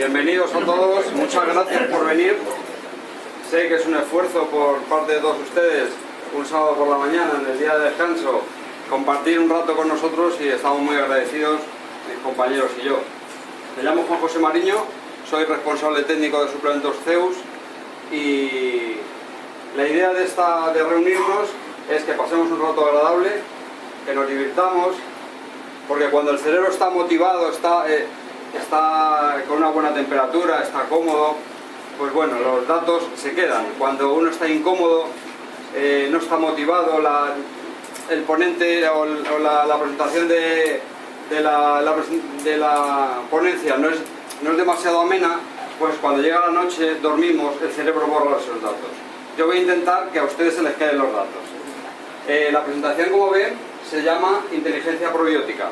Bienvenidos a todos, muchas gracias por venir. Sé que es un esfuerzo por parte de todos ustedes, un sábado por la mañana, en el día de descanso, compartir un rato con nosotros y estamos muy agradecidos, mis compañeros y yo. Me llamo Juan José Mariño, soy responsable técnico de suplementos Zeus y la idea de reunirnos es que pasemos un rato agradable, que nos divirtamos, porque cuando el cerebro está motivado, está con una buena temperatura, está cómodo, pues bueno, los datos se quedan. Cuando uno está incómodo, no está motivado, el ponente o la presentación de la ponencia no es demasiado amena, pues cuando llega la noche dormimos, el cerebro borra esos datos. Yo voy a intentar que a ustedes se les queden los datos. La presentación, como ven, se llama inteligencia probiótica.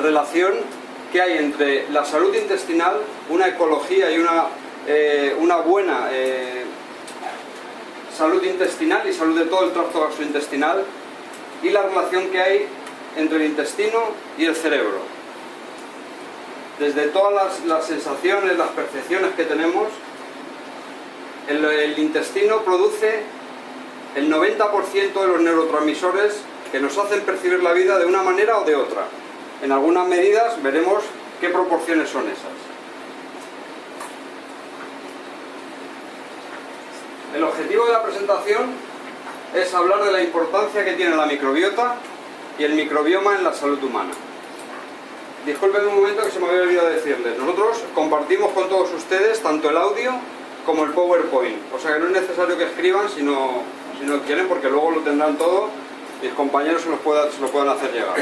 Relación que hay entre la salud intestinal, una ecología y una buena salud intestinal y salud de todo el tracto gastrointestinal, y la relación que hay entre el intestino y el cerebro. Desde todas las sensaciones, las percepciones que tenemos, el intestino produce el 90% de los neurotransmisores que nos hacen percibir la vida de una manera o de otra. En algunas medidas veremos qué proporciones son esas. El objetivo de la presentación es hablar de la importancia que tiene la microbiota y el microbioma en la salud humana. Disculpen un momento que se me había olvidado decirles. Nosotros compartimos con todos ustedes tanto el audio como el PowerPoint. O sea que no es necesario que escriban si no quieren, porque luego lo tendrán todo. Mis compañeros se lo puedan hacer llegar.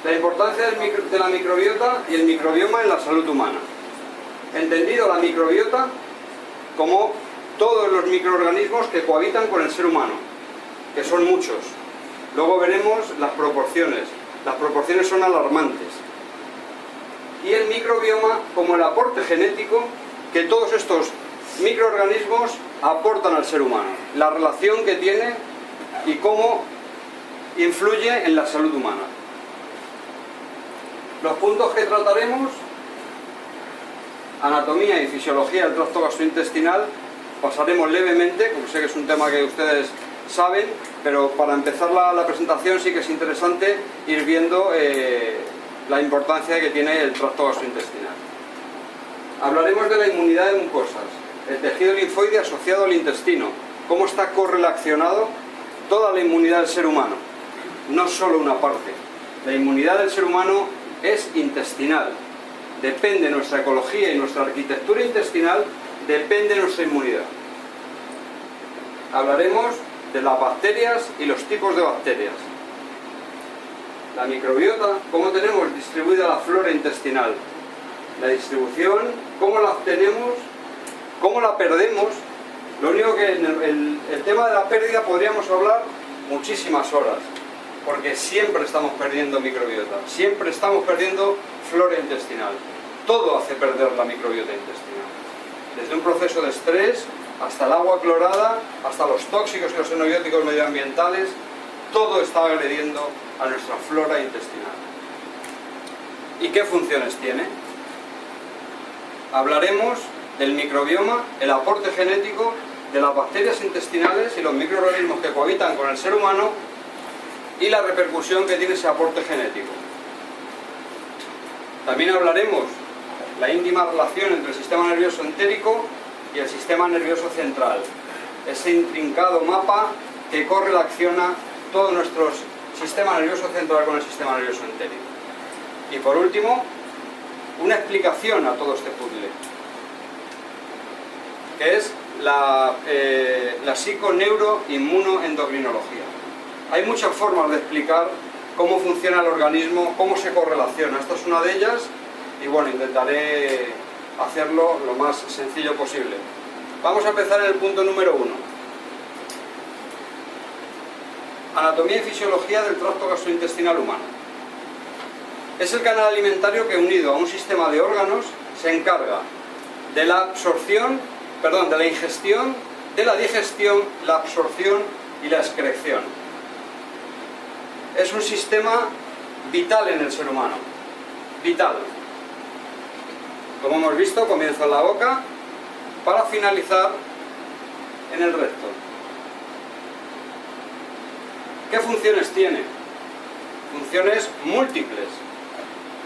La importancia de la microbiota y el microbioma en la salud humana. Entendido la microbiota como todos los microorganismos que cohabitan con el ser humano, que son muchos. Luego veremos las proporciones. Las proporciones son alarmantes. Y el microbioma como el aporte genético que todos estos microorganismos aportan al ser humano. La relación que tiene y cómo influye en la salud humana. Los puntos que trataremos: anatomía y fisiología del tracto gastrointestinal. Pasaremos levemente, como sé que es un tema que ustedes saben, pero para empezar la presentación sí que es interesante ir viendo la importancia que tiene el tracto gastrointestinal. Hablaremos de la inmunidad de mucosas, el tejido linfoide asociado al intestino, cómo está correlacionado toda la inmunidad del ser humano, no solo una parte. La inmunidad del ser humano es intestinal, depende de nuestra ecología y nuestra arquitectura intestinal, depende de nuestra inmunidad. Hablaremos de las bacterias y los tipos de bacterias. La microbiota, cómo tenemos distribuida la flora intestinal. La distribución, cómo la obtenemos, cómo la perdemos. Lo único que en el tema de la pérdida podríamos hablar muchísimas horas, porque siempre estamos perdiendo microbiota, siempre estamos perdiendo flora intestinal. Todo hace perder la microbiota intestinal. Desde un proceso de estrés, hasta el agua clorada, hasta los tóxicos y los xenobióticos medioambientales, todo está agrediendo a nuestra flora intestinal. ¿Y qué funciones tiene? Hablaremos del microbioma, el aporte genético de las bacterias intestinales y los microorganismos que cohabitan con el ser humano y la repercusión que tiene ese aporte genético. También hablaremos la íntima relación entre el sistema nervioso entérico y el sistema nervioso central, ese intrincado mapa que correlaciona todo nuestro sistema nervioso central con el sistema nervioso entérico. Y por último, una explicación a todo este puzzle, que es la psiconeuroinmunoendocrinología. Hay muchas formas de explicar cómo funciona el organismo, cómo se correlaciona. Esta es una de ellas y bueno, intentaré hacerlo lo más sencillo posible. Vamos a empezar en el punto número 1. Anatomía y fisiología del tracto gastrointestinal humano. Es el canal alimentario que, unido a un sistema de órganos, se encarga de la absorción, de la ingestión, de la digestión, la absorción y la excreción. Es un sistema vital en el ser humano. Vital. Como hemos visto, comienza en la boca para finalizar en el recto. ¿Qué funciones tiene? Funciones múltiples,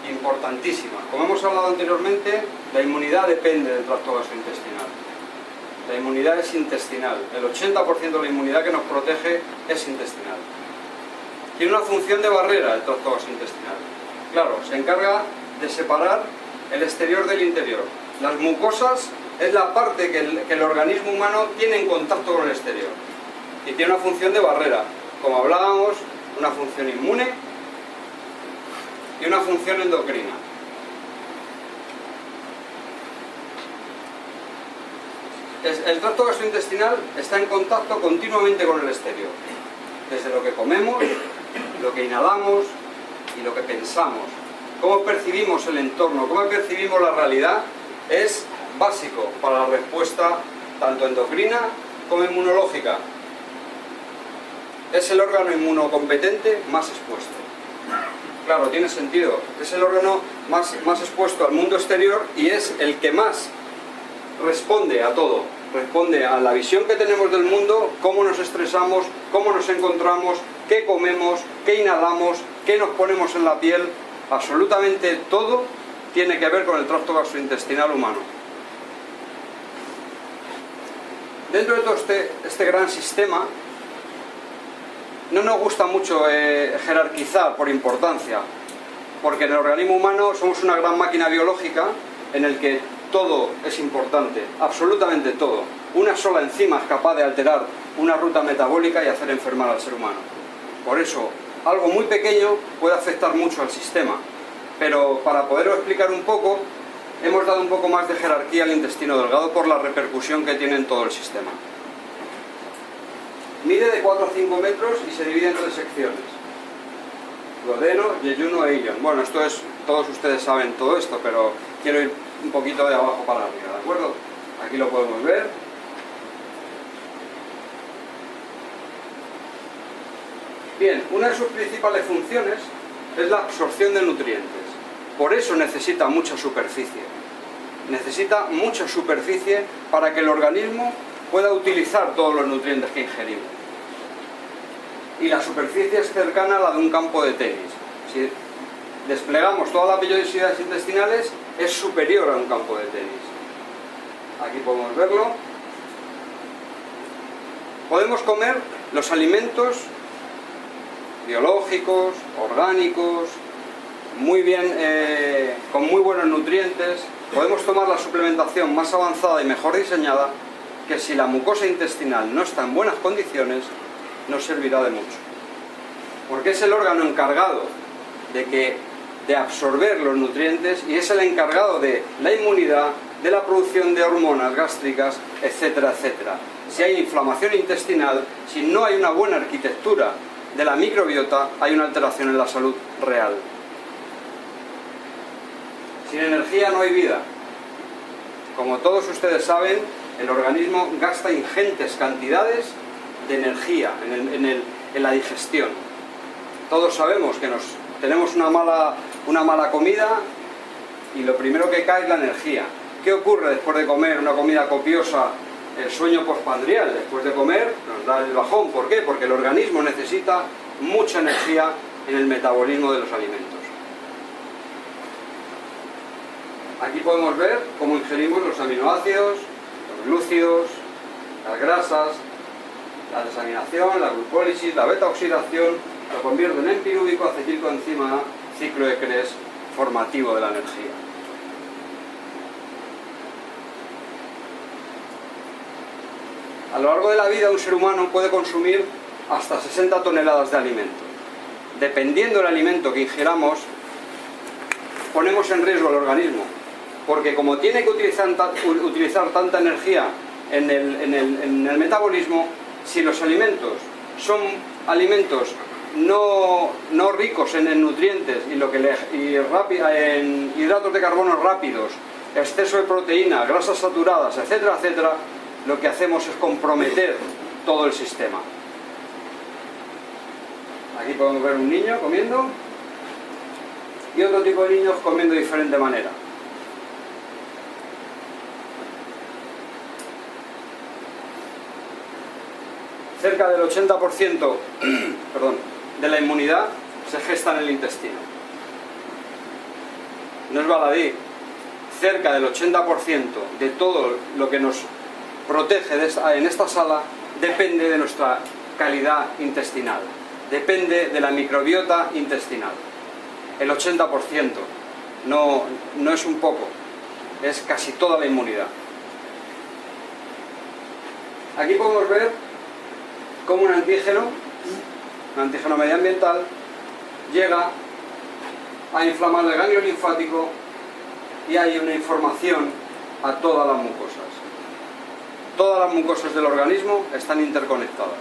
importantísimas. Como hemos hablado anteriormente, la inmunidad depende del tracto gastrointestinal. La inmunidad es intestinal. El 80% de la inmunidad que nos protege es intestinal. Tiene una función de barrera el tracto gastrointestinal. Claro, se encarga de separar el exterior del interior. Las mucosas es la parte que el organismo humano tiene en contacto con el exterior. Y tiene una función de barrera. Como hablábamos, una función inmune y una función endocrina. El tracto gastrointestinal está en contacto continuamente con el exterior, desde lo que comemos, lo que inhalamos y lo que pensamos. Cómo percibimos el entorno, cómo percibimos la realidad es básico para la respuesta tanto endocrina como inmunológica. Es el órgano inmunocompetente más expuesto. Claro, tiene sentido. Es el órgano más expuesto al mundo exterior y es el que más responde a todo. Responde a la visión que tenemos del mundo, cómo nos estresamos, cómo nos encontramos, qué comemos, qué inhalamos, qué nos ponemos en la piel. Absolutamente todo tiene que ver con el tracto gastrointestinal humano. Dentro de todo este gran sistema, no nos gusta mucho jerarquizar por importancia, porque en el organismo humano somos una gran máquina biológica en el que todo es importante, absolutamente todo. Una sola enzima es capaz de alterar una ruta metabólica y hacer enfermar al ser humano. Por eso, algo muy pequeño puede afectar mucho al sistema, pero para poderlo explicar un poco, hemos dado un poco más de jerarquía al intestino delgado por la repercusión que tiene en todo el sistema. Mide de 4 a 5 metros y se divide en 3 secciones: duodeno, yeyuno e ilion. Bueno, esto es, todos ustedes saben todo esto, pero quiero ir un poquito de abajo para arriba, ¿de acuerdo? Aquí lo podemos ver. Bien, una de sus principales funciones es la absorción de nutrientes. Por eso necesita mucha superficie. Necesita mucha superficie para que el organismo pueda utilizar todos los nutrientes que ingerimos. Y la superficie es cercana a la de un campo de tenis. Si desplegamos todas las vellosidades intestinales, es superior a un campo de tenis. Aquí podemos verlo. Podemos comer los alimentos biológicos, orgánicos, muy bien, con muy buenos nutrientes. Podemos tomar la suplementación más avanzada y mejor diseñada, que si la mucosa intestinal no está en buenas condiciones, no servirá de mucho. Porque es el órgano encargado de absorber los nutrientes y es el encargado de la inmunidad, de la producción de hormonas gástricas, etcétera, etcétera. Si hay inflamación intestinal, si no hay una buena arquitectura de la microbiota, hay una alteración en la salud real. Sin energía no hay vida. Como todos ustedes saben, el organismo gasta ingentes cantidades de energía en la digestión. Todos sabemos que tenemos una mala comida y lo primero que cae es la energía. ¿Qué ocurre después de comer una comida copiosa? El sueño postprandial. Después de comer nos da el bajón. ¿Por qué? Porque el organismo necesita mucha energía en el metabolismo de los alimentos. Aquí podemos ver cómo ingerimos los aminoácidos, los glúcidos, las grasas, la desaminación, la glucólisis, la beta-oxidación, lo convierten en pirúvico, acetilcoenzima, ciclo de Krebs formativo de la energía. A lo largo de la vida un ser humano puede consumir hasta 60 toneladas de alimento. Dependiendo del alimento que ingiramos, ponemos en riesgo al organismo, porque como tiene que utilizar tanta energía en el metabolismo, si los alimentos son alimentos no ricos en nutrientes en hidratos de carbono rápidos, exceso de proteína, grasas saturadas, etcétera, etcétera, lo que hacemos es comprometer todo el sistema. Aquí podemos ver un niño comiendo y otro tipo de niños comiendo de diferente manera. cerca del 80% perdón, de la inmunidad se gesta en el intestino. No es baladí, cerca del 80% de todo lo que nos protege en esta sala depende de nuestra calidad intestinal, depende de la microbiota intestinal. El 80%, no es un poco, es casi toda la inmunidad. Aquí podemos ver cómo un antígeno medioambiental, llega a inflamar el ganglio linfático y hay una información a todas las mucosas. Todas las mucosas del organismo están interconectadas.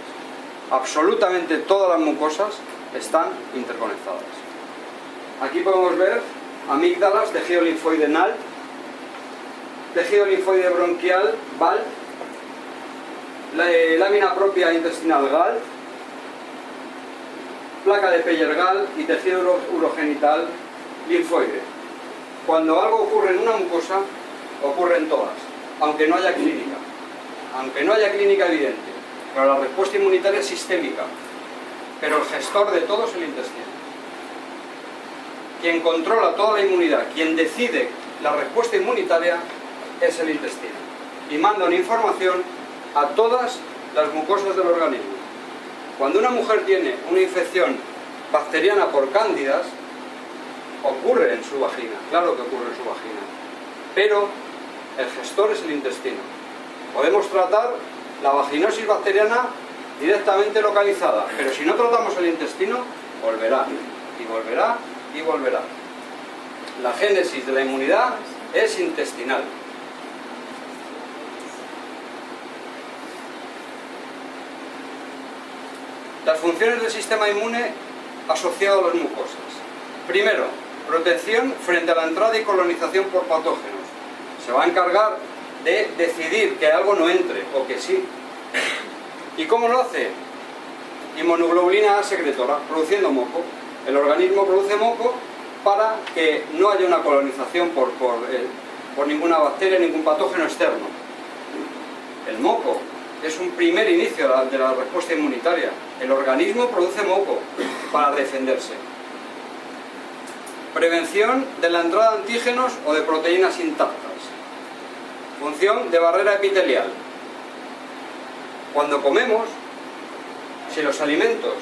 Absolutamente todas las mucosas están interconectadas. Aquí podemos ver amígdalas, tejido linfoide NAL, tejido linfoide bronquial BAL, lámina propia intestinal GAL, placa de Peyer-GAL y tejido urogenital linfoide. Cuando algo ocurre en una mucosa, ocurre en todas, aunque no haya clínica. Aunque no haya clínica evidente, pero la respuesta inmunitaria es sistémica. Pero el gestor de todo es el intestino. Quien controla toda la inmunidad, quien decide la respuesta inmunitaria es el intestino. Y manda una información a todas las mucosas del organismo. Cuando una mujer tiene una infección bacteriana por cándidas, ocurre en su vagina, claro que ocurre en su vagina, pero el gestor es el intestino. Podemos tratar la vaginosis bacteriana directamente localizada, pero si no tratamos el intestino, volverá, y volverá, y volverá. La génesis de la inmunidad es intestinal. Las funciones del sistema inmune asociado a las mucosas. Primero, protección frente a la entrada y colonización por patógenos. Se va a encargar de decidir que algo no entre, o que sí. ¿Y cómo lo hace? Inmunoglobulina A secretora, produciendo moco. El organismo produce moco para que no haya una colonización por ninguna bacteria, ningún patógeno externo. El moco es un primer inicio de la respuesta inmunitaria. El organismo produce moco para defenderse. Prevención de la entrada de antígenos o de proteínas intactas. Función de barrera epitelial. Cuando comemos, si los alimentos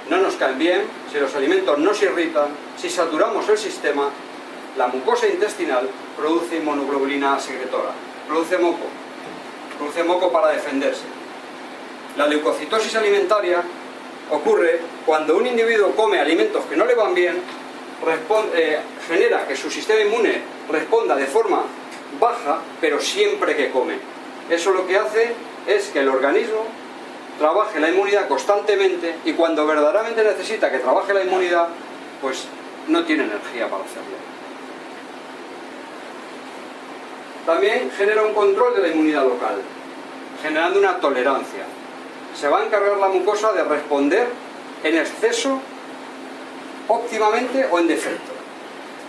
no nos caen bien, si los alimentos nos irritan, si saturamos el sistema, la mucosa intestinal produce inmunoglobulina A secretora, produce moco para defenderse. La leucocitosis alimentaria ocurre cuando un individuo come alimentos que no le van bien, genera que su sistema inmune responda de forma baja, pero siempre que come. Eso lo que hace es que el organismo trabaje la inmunidad constantemente y cuando verdaderamente necesita que trabaje la inmunidad, pues no tiene energía para hacerlo. También genera un control de la inmunidad local, generando una tolerancia. Se va a encargar la mucosa de responder en exceso, óptimamente o en defecto.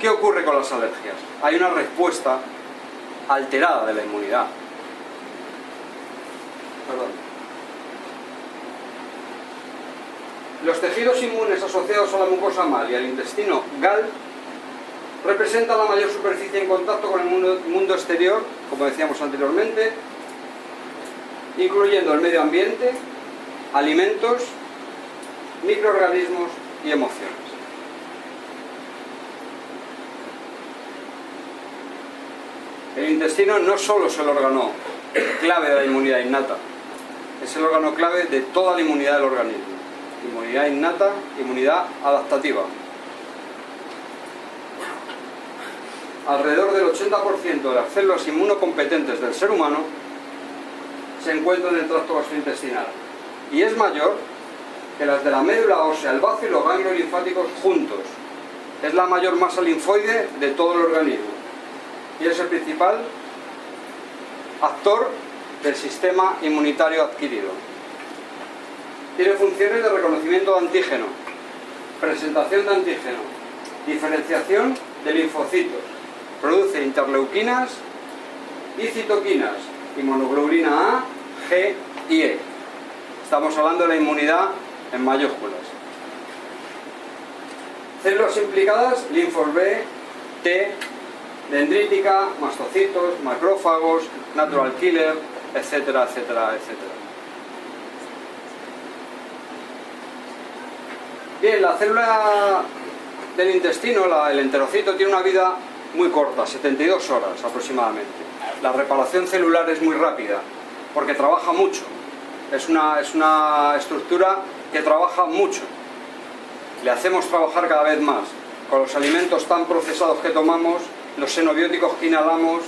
¿Qué ocurre con las alergias? Hay una respuesta alterada de la inmunidad. Los tejidos inmunes asociados a la mucosa MAL y al intestino GAL representan la mayor superficie en contacto con el mundo exterior, como decíamos anteriormente, incluyendo el medio ambiente, alimentos, microorganismos y emociones. El intestino no solo es el órgano clave de la inmunidad innata, es el órgano clave de toda la inmunidad del organismo. Inmunidad innata, inmunidad adaptativa. Alrededor del 80% de las células inmunocompetentes del ser humano se encuentran en el tracto gastrointestinal y es mayor que las de la médula ósea, el bazo y los ganglios linfáticos juntos. Es la mayor masa linfoide de todo el organismo y es el principal actor del sistema inmunitario adquirido. Tiene funciones de reconocimiento de antígeno, presentación de antígeno, diferenciación de linfocitos, produce interleuquinas y citoquinas, inmunoglobulina A, G y E. Estamos hablando de la inmunidad en mayúsculas. Células implicadas, linfos B, T, dendrítica, mastocitos, macrófagos, natural killer, etcétera, etcétera, etcétera. Bien, la célula del intestino, el enterocito, tiene una vida muy corta, 72 horas aproximadamente. La reparación celular es muy rápida, porque trabaja mucho. Es una estructura que trabaja mucho. Le hacemos trabajar cada vez más. Con los alimentos tan procesados que tomamos, los xenobióticos que inhalamos,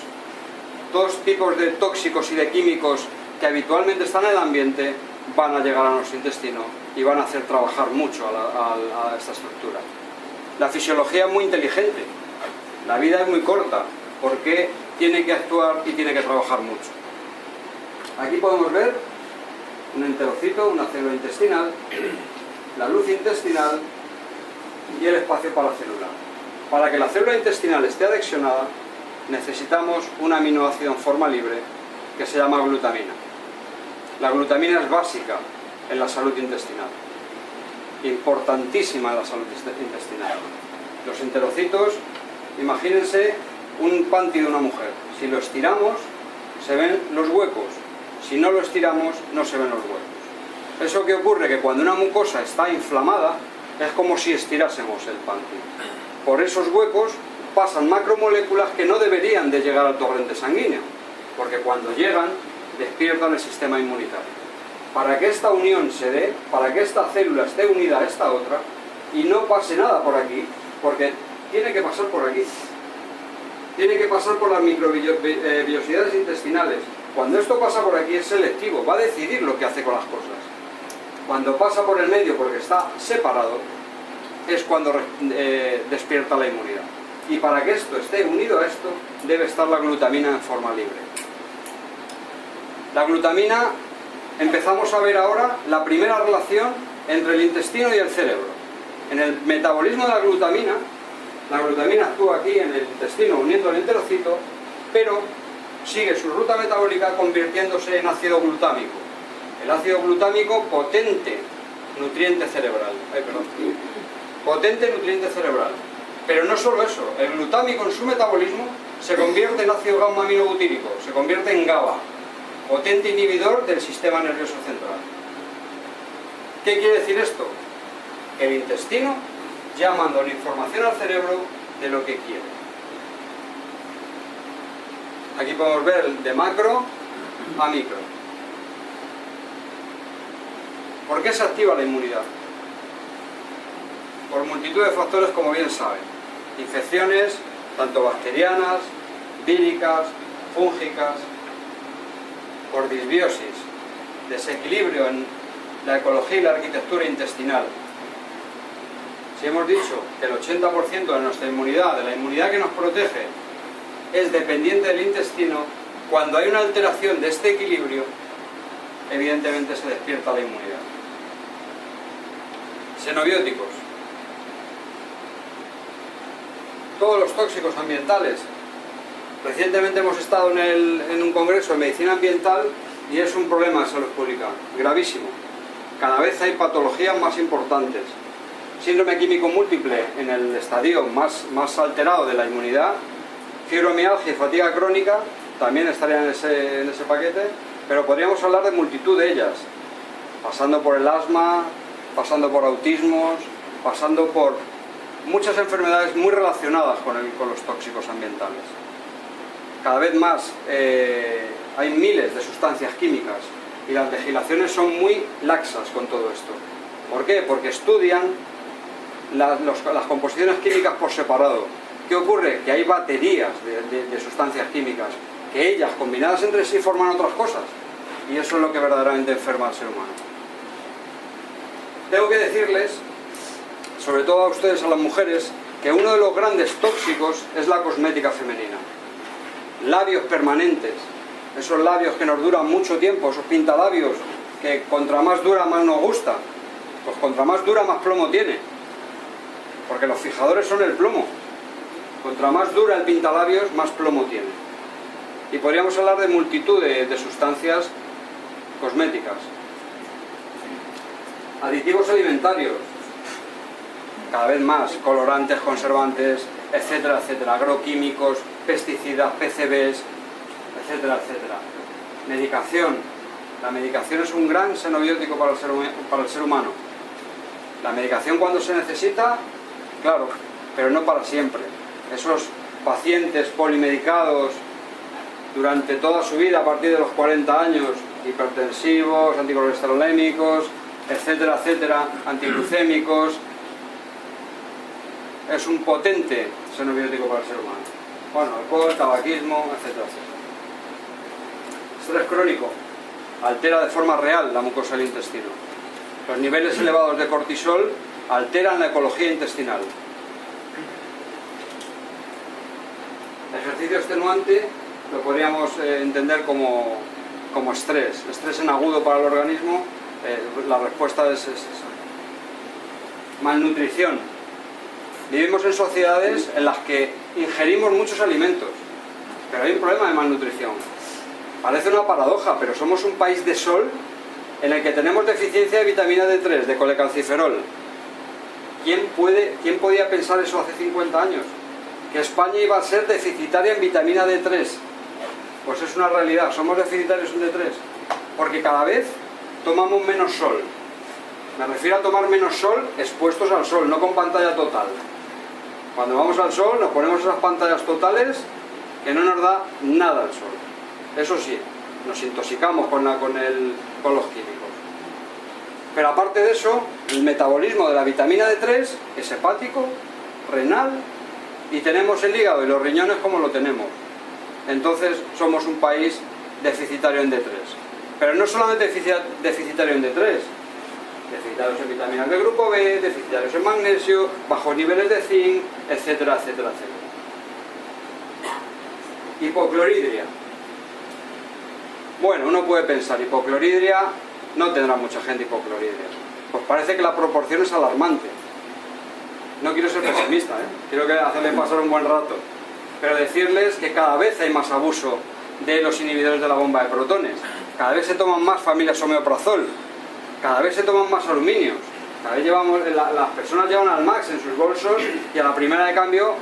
todos tipos de tóxicos y de químicos que habitualmente están en el ambiente van a llegar a nuestro intestino y van a hacer trabajar mucho a esta estructura. La fisiología es muy inteligente, la vida es muy corta, porque tiene que actuar y tiene que trabajar mucho. Aquí podemos ver un enterocito, una célula intestinal, la luz intestinal y el espacio paracelular. Para que la célula intestinal esté adhexionada, necesitamos un aminoácido en forma libre que se llama glutamina. La glutamina es básica en la salud intestinal, importantísima en la salud intestinal. Los enterocitos, imagínense un panty de una mujer. Si lo estiramos, se ven los huecos. Si no lo estiramos, no se ven los huecos. ¿Eso qué ocurre? Que cuando una mucosa está inflamada, es como si estirásemos el panty. Por esos huecos pasan macromoléculas que no deberían de llegar al torrente sanguíneo, porque cuando llegan, despiertan el sistema inmunitario. Para que esta unión se dé, para que esta célula esté unida a esta otra, y no pase nada por aquí, porque tiene que pasar por aquí. Tiene que pasar por las microbiosidades intestinales. Cuando esto pasa por aquí es selectivo, va a decidir lo que hace con las cosas. Cuando pasa por el medio porque está separado, es cuando despierta la inmunidad. Y para que esto esté unido a esto, debe estar la glutamina en forma libre. La glutamina, empezamos a ver ahora la primera relación entre el intestino y el cerebro. En el metabolismo de la glutamina actúa aquí en el intestino uniendo el enterocito, pero sigue su ruta metabólica convirtiéndose en ácido glutámico. El ácido glutámico, potente nutriente cerebral. Potente nutriente cerebral. Pero no solo eso, el glutámico en su metabolismo se convierte en ácido gamma-aminobutírico, se convierte en GABA, potente inhibidor del sistema nervioso central. ¿Qué quiere decir esto? El intestino ya manda una información al cerebro de lo que quiere. Aquí podemos ver de macro a micro. ¿Por qué se activa la inmunidad? Por multitud de factores, como bien saben. Infecciones, tanto bacterianas, víricas, fúngicas, por disbiosis, desequilibrio en la ecología y la arquitectura intestinal. Si hemos dicho que el 80% de nuestra inmunidad, de la inmunidad que nos protege, es dependiente del intestino, cuando hay una alteración de este equilibrio, evidentemente se despierta la inmunidad. Xenobióticos. Todos los tóxicos ambientales. Recientemente hemos estado en un congreso de medicina ambiental y es un problema de salud pública gravísimo. Cada vez hay patologías más importantes. Síndrome químico múltiple en el estadio más alterado de la inmunidad, fibromialgia y fatiga crónica también estarían en ese paquete, pero podríamos hablar de multitud de ellas, pasando por el asma, pasando por autismos, pasando por muchas enfermedades muy relacionadas con los tóxicos ambientales. Cada vez más hay miles de sustancias químicas y las legislaciones son muy laxas con todo esto. ¿Por qué? Porque estudian las composiciones químicas por separado. ¿Qué ocurre? Que hay baterías de sustancias químicas que ellas combinadas entre sí forman otras cosas, y eso es lo que verdaderamente enferma al ser humano. Tengo que decirles, sobre todo a ustedes, a las mujeres, que uno de los grandes tóxicos es la cosmética femenina. Labios permanentes, esos labios que nos duran mucho tiempo, esos pintalabios que contra más dura más nos gusta, pues contra más dura más plomo tiene, porque los fijadores son el plomo. Contra más dura el pintalabios, más plomo tiene. Y podríamos hablar de multitud de sustancias cosméticas. Aditivos alimentarios, cada vez más, colorantes, conservantes, etcétera, etcétera, agroquímicos, pesticidas, PCBs, etcétera, etcétera. Medicación. La medicación es un gran xenobiótico para el ser humano. La medicación cuando se necesita, claro, pero no para siempre. Esos pacientes polimedicados durante toda su vida, a partir de los 40 años, hipertensivos, anticolesterolémicos, etcétera, etcétera, antiglucémicos, es un potente xenobiótico para el ser humano. Bueno, alcohol, tabaquismo, etcétera, etcétera. Estrés crónico altera de forma real la mucosa del intestino. Los niveles elevados de cortisol alteran la ecología intestinal. Ejercicio extenuante lo podríamos entender como estrés. Estrés en agudo para el organismo, la respuesta es esa. Malnutrición. Vivimos en sociedades en las que ingerimos muchos alimentos, pero hay un problema de malnutrición. Parece una paradoja, pero somos un país de sol en el que tenemos deficiencia de vitamina D3, de colecalciferol. ¿Quién podía pensar eso hace 50 años? Que España iba a ser deficitaria en vitamina D3. Pues es una realidad, somos deficitarios en D3, porque cada vez tomamos menos sol. Me refiero a tomar menos sol expuestos al sol, no con pantalla total. Cuando vamos al sol nos ponemos esas pantallas totales que no nos da nada el sol. Eso sí, nos intoxicamos con los químicos. Pero aparte de eso, el metabolismo de la vitamina D3 es hepático, renal, y tenemos el hígado y los riñones como lo tenemos. Entonces somos un país deficitario en D3. Pero no solamente deficitario en D3, deficitarios en vitaminas del grupo B, deficitarios en magnesio, bajos niveles de zinc, etcétera, etcétera, etcétera. Hipocloridria. Bueno, uno puede pensar, hipocloridria, no tendrá mucha gente hipocloridria. Pues parece que la proporción es alarmante. No quiero ser pesimista, quiero hacerles pasar un buen rato. Pero decirles que cada vez hay más abuso de los inhibidores de la bomba de protones. Cada vez se toman más familias omeprazol. Cada vez se toman más aluminios. Cada vez las personas llevan al Max en sus bolsos y a la primera de cambio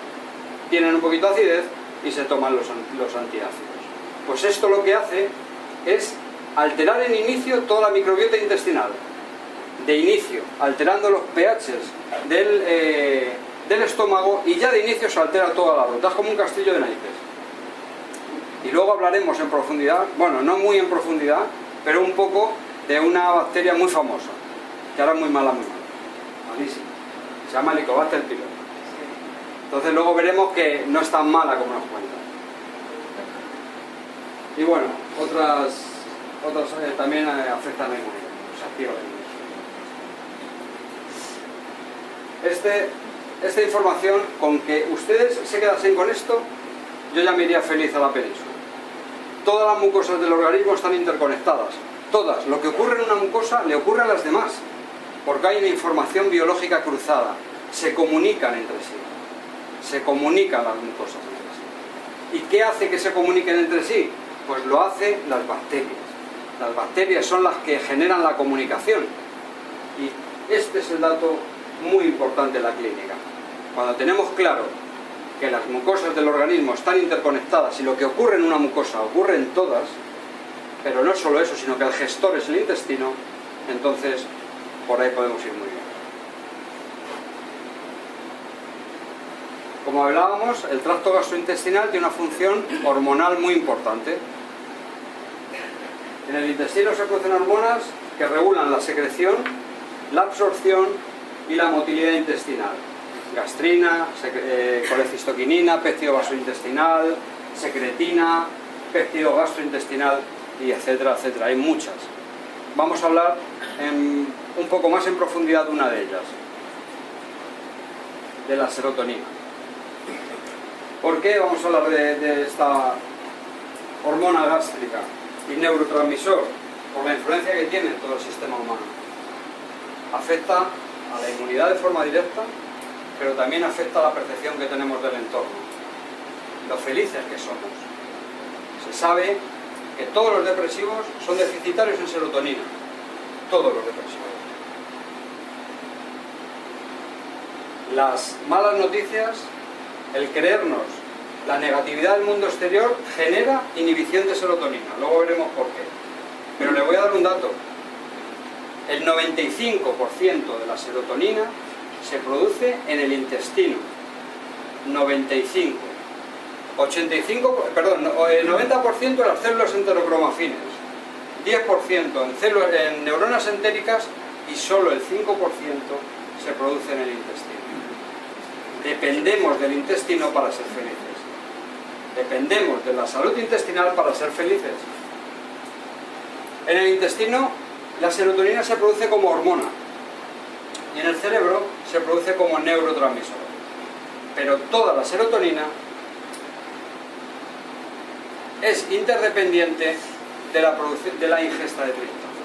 tienen un poquito de acidez y se toman los antiácidos. Pues esto lo que hace es alterar en inicio toda la microbiota intestinal. De inicio, alterando los pHs del estómago, y ya de inicio se altera toda la ruta. Es como un castillo de naipes. Y luego hablaremos en profundidad, bueno, no muy en profundidad, pero un poco de una bacteria muy famosa, que ahora es muy mala, malísima. Se llama Helicobacter pylori. Entonces luego veremos que no es tan mala como nos cuentan. Y bueno, otras también afectan a la inmunidad, se activa la inmunidad. Esta información, con que ustedes se quedasen con esto, yo ya me iría feliz a la península. Todas las mucosas del organismo están interconectadas. Todas. Lo que ocurre en una mucosa le ocurre a las demás, porque hay una información biológica cruzada. Se comunican entre sí. Se comunican las mucosas entre sí. ¿Y qué hace que se comuniquen entre sí? Pues lo hacen las bacterias. Las bacterias son las que generan la comunicación. Y este es el dato muy importante en la clínica. Cuando tenemos claro que las mucosas del organismo están interconectadas y lo que ocurre en una mucosa ocurre en todas, pero no solo eso, sino que el gestor es el intestino, entonces por ahí podemos ir muy bien. Como hablábamos, el tracto gastrointestinal tiene una función hormonal muy importante. En el intestino se producen hormonas que regulan la secreción, la absorción y la motilidad intestinal. Gastrina, colecistoquinina, péptido gastrointestinal, secretina, péptido gastrointestinal, y etcétera, etcétera. Hay muchas. Vamos a hablar un poco más en profundidad de una de ellas, de la serotonina. ¿Por qué vamos a hablar de esta hormona gástrica y neurotransmisor? Por la influencia que tiene en todo el sistema humano. Afecta a la inmunidad de forma directa, pero también afecta a la percepción que tenemos del entorno, lo felices que somos. Se sabe que todos los depresivos son deficitarios en serotonina, todos los depresivos. las malas noticias, el creernos la negatividad del mundo exterior genera inhibición de serotonina. Luego veremos por qué. Pero le voy a dar un dato. El 95% de la serotonina se produce en el intestino. 95. 85, perdón, el 90% en las células enterocromafines, 10% en neuronas entéricas y solo el 5% se produce en el intestino. Dependemos del intestino para ser felices. Dependemos de la salud intestinal para ser felices. En el intestino la serotonina se produce como hormona y en el cerebro se produce como neurotransmisor. Pero toda la serotonina es interdependiente de la ingesta de triptófano.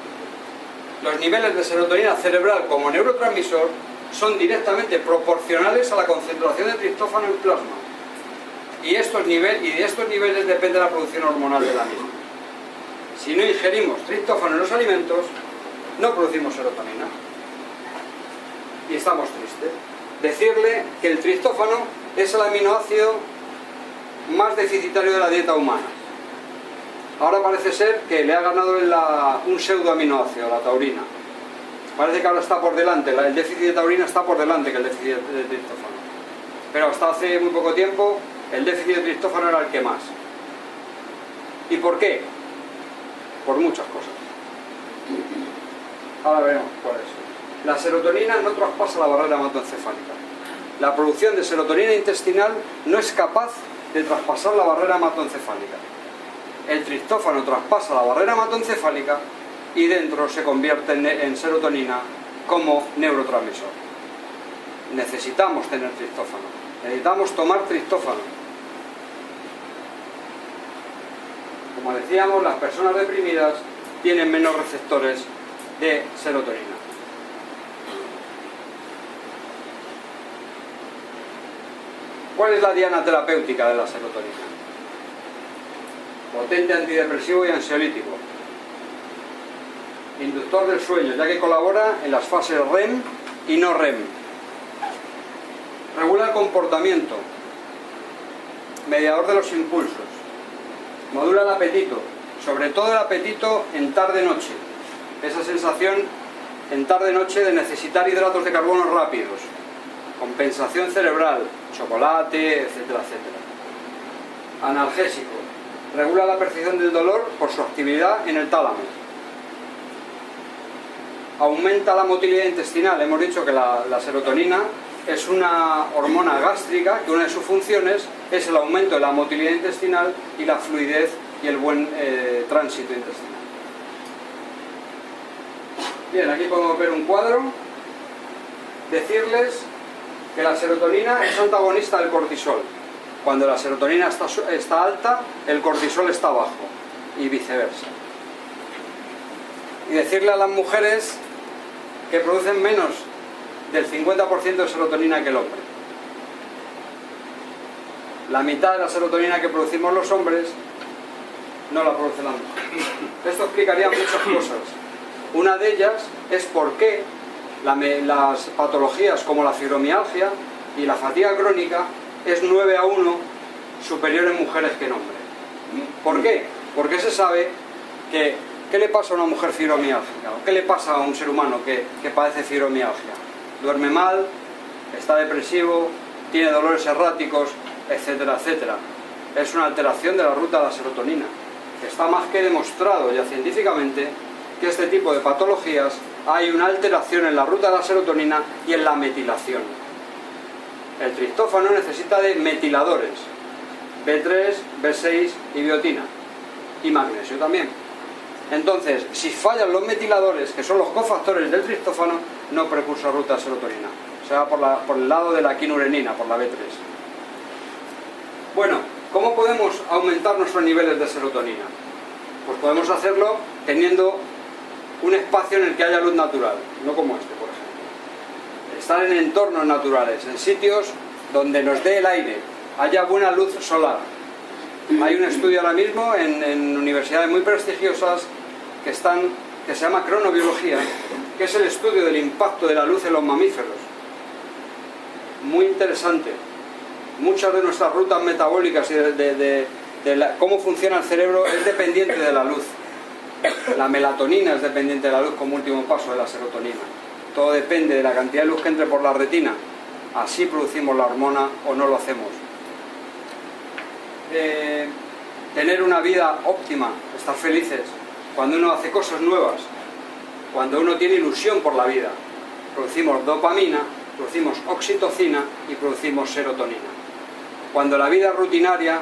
Los niveles de serotonina cerebral como neurotransmisor son directamente proporcionales a la concentración de triptófano en plasma. Y de estos niveles depende la producción hormonal de la misma. Si no ingerimos triptófano en los alimentos, no producimos serotonina. Y estamos tristes. Decirle que el triptófano es el aminoácido más deficitario de la dieta humana. Ahora parece ser que le ha ganado un pseudoaminoácido, la taurina. Parece que ahora está por delante, el déficit de taurina está por delante que el déficit de triptófano. Pero hasta hace muy poco tiempo el déficit de triptófano era el que más. ¿Y por qué? Por muchas cosas. Ahora veremos por eso. La serotonina no traspasa la barrera hematoencefálica. La producción de serotonina intestinal no es capaz de traspasar la barrera hematoencefálica. El triptófano traspasa la barrera hematoencefálica y dentro se convierte en serotonina como neurotransmisor. Necesitamos tener triptófano. Necesitamos tomar triptófano. Como decíamos, las personas deprimidas tienen menos receptores de serotonina. ¿Cuál es la diana terapéutica de la serotonina? Potente antidepresivo y ansiolítico. Inductor del sueño, ya que colabora en las fases REM y no REM. Regula el comportamiento. Mediador de los impulsos. Modula el apetito, sobre todo el apetito en tarde-noche. Esa sensación en tarde-noche de necesitar hidratos de carbono rápidos. Compensación cerebral, chocolate, etcétera, etcétera. Analgésico. Regula la percepción del dolor por su actividad en el tálamo. Aumenta la motilidad intestinal. Hemos dicho que la serotonina es una hormona gástrica, que una de sus funciones es el aumento de la motilidad intestinal y la fluidez y el buen tránsito intestinal. Bien, aquí podemos ver un cuadro. Decirles que la serotonina es antagonista del cortisol. Cuando la serotonina está alta, el cortisol está bajo y viceversa. Y decirle a las mujeres que producen menos del 50% de serotonina que el hombre. La mitad de la serotonina que producimos los hombres no la produce la mujer. Esto explicaría muchas cosas. Una de ellas es por qué las patologías como la fibromialgia y la fatiga crónica es 9-1 superior en mujeres que en hombres. ¿Por qué? Porque se sabe que ¿qué le pasa a una mujer fibromiálgica? ¿Qué le pasa a un ser humano que padece fibromialgia? Duerme mal, está depresivo, tiene dolores erráticos, etcétera, etcétera. Es una alteración de la ruta de la serotonina. Está más que demostrado ya científicamente que este tipo de patologías hay una alteración en la ruta de la serotonina y en la metilación. El triptófano necesita de metiladores, B3, B6 y biotina, y magnesio también. Entonces, si fallan los metiladores, que son los cofactores del triptófano, no precursa ruta de serotonina. Se va por el lado de la quinurenina, por la B3. Bueno, ¿cómo podemos aumentar nuestros niveles de serotonina? Pues podemos hacerlo teniendo un espacio en el que haya luz natural, no como este, por ejemplo. Estar en entornos naturales, en sitios donde nos dé el aire, haya buena luz solar. Hay un estudio ahora mismo en universidades muy prestigiosas que se llama cronobiología, que es el estudio del impacto de la luz en los mamíferos. muy interesante. Muchas de nuestras rutas metabólicas y cómo funciona el cerebro es dependiente de la luz. La melatonina es dependiente de la luz como último paso de la serotonina. Todo depende de la cantidad de luz que entre por la retina. Así producimos la hormona o no lo hacemos. Tener una vida óptima, estar felices, cuando uno hace cosas nuevas, cuando uno tiene ilusión por la vida. Producimos dopamina, producimos oxitocina y producimos serotonina. Cuando la vida es rutinaria,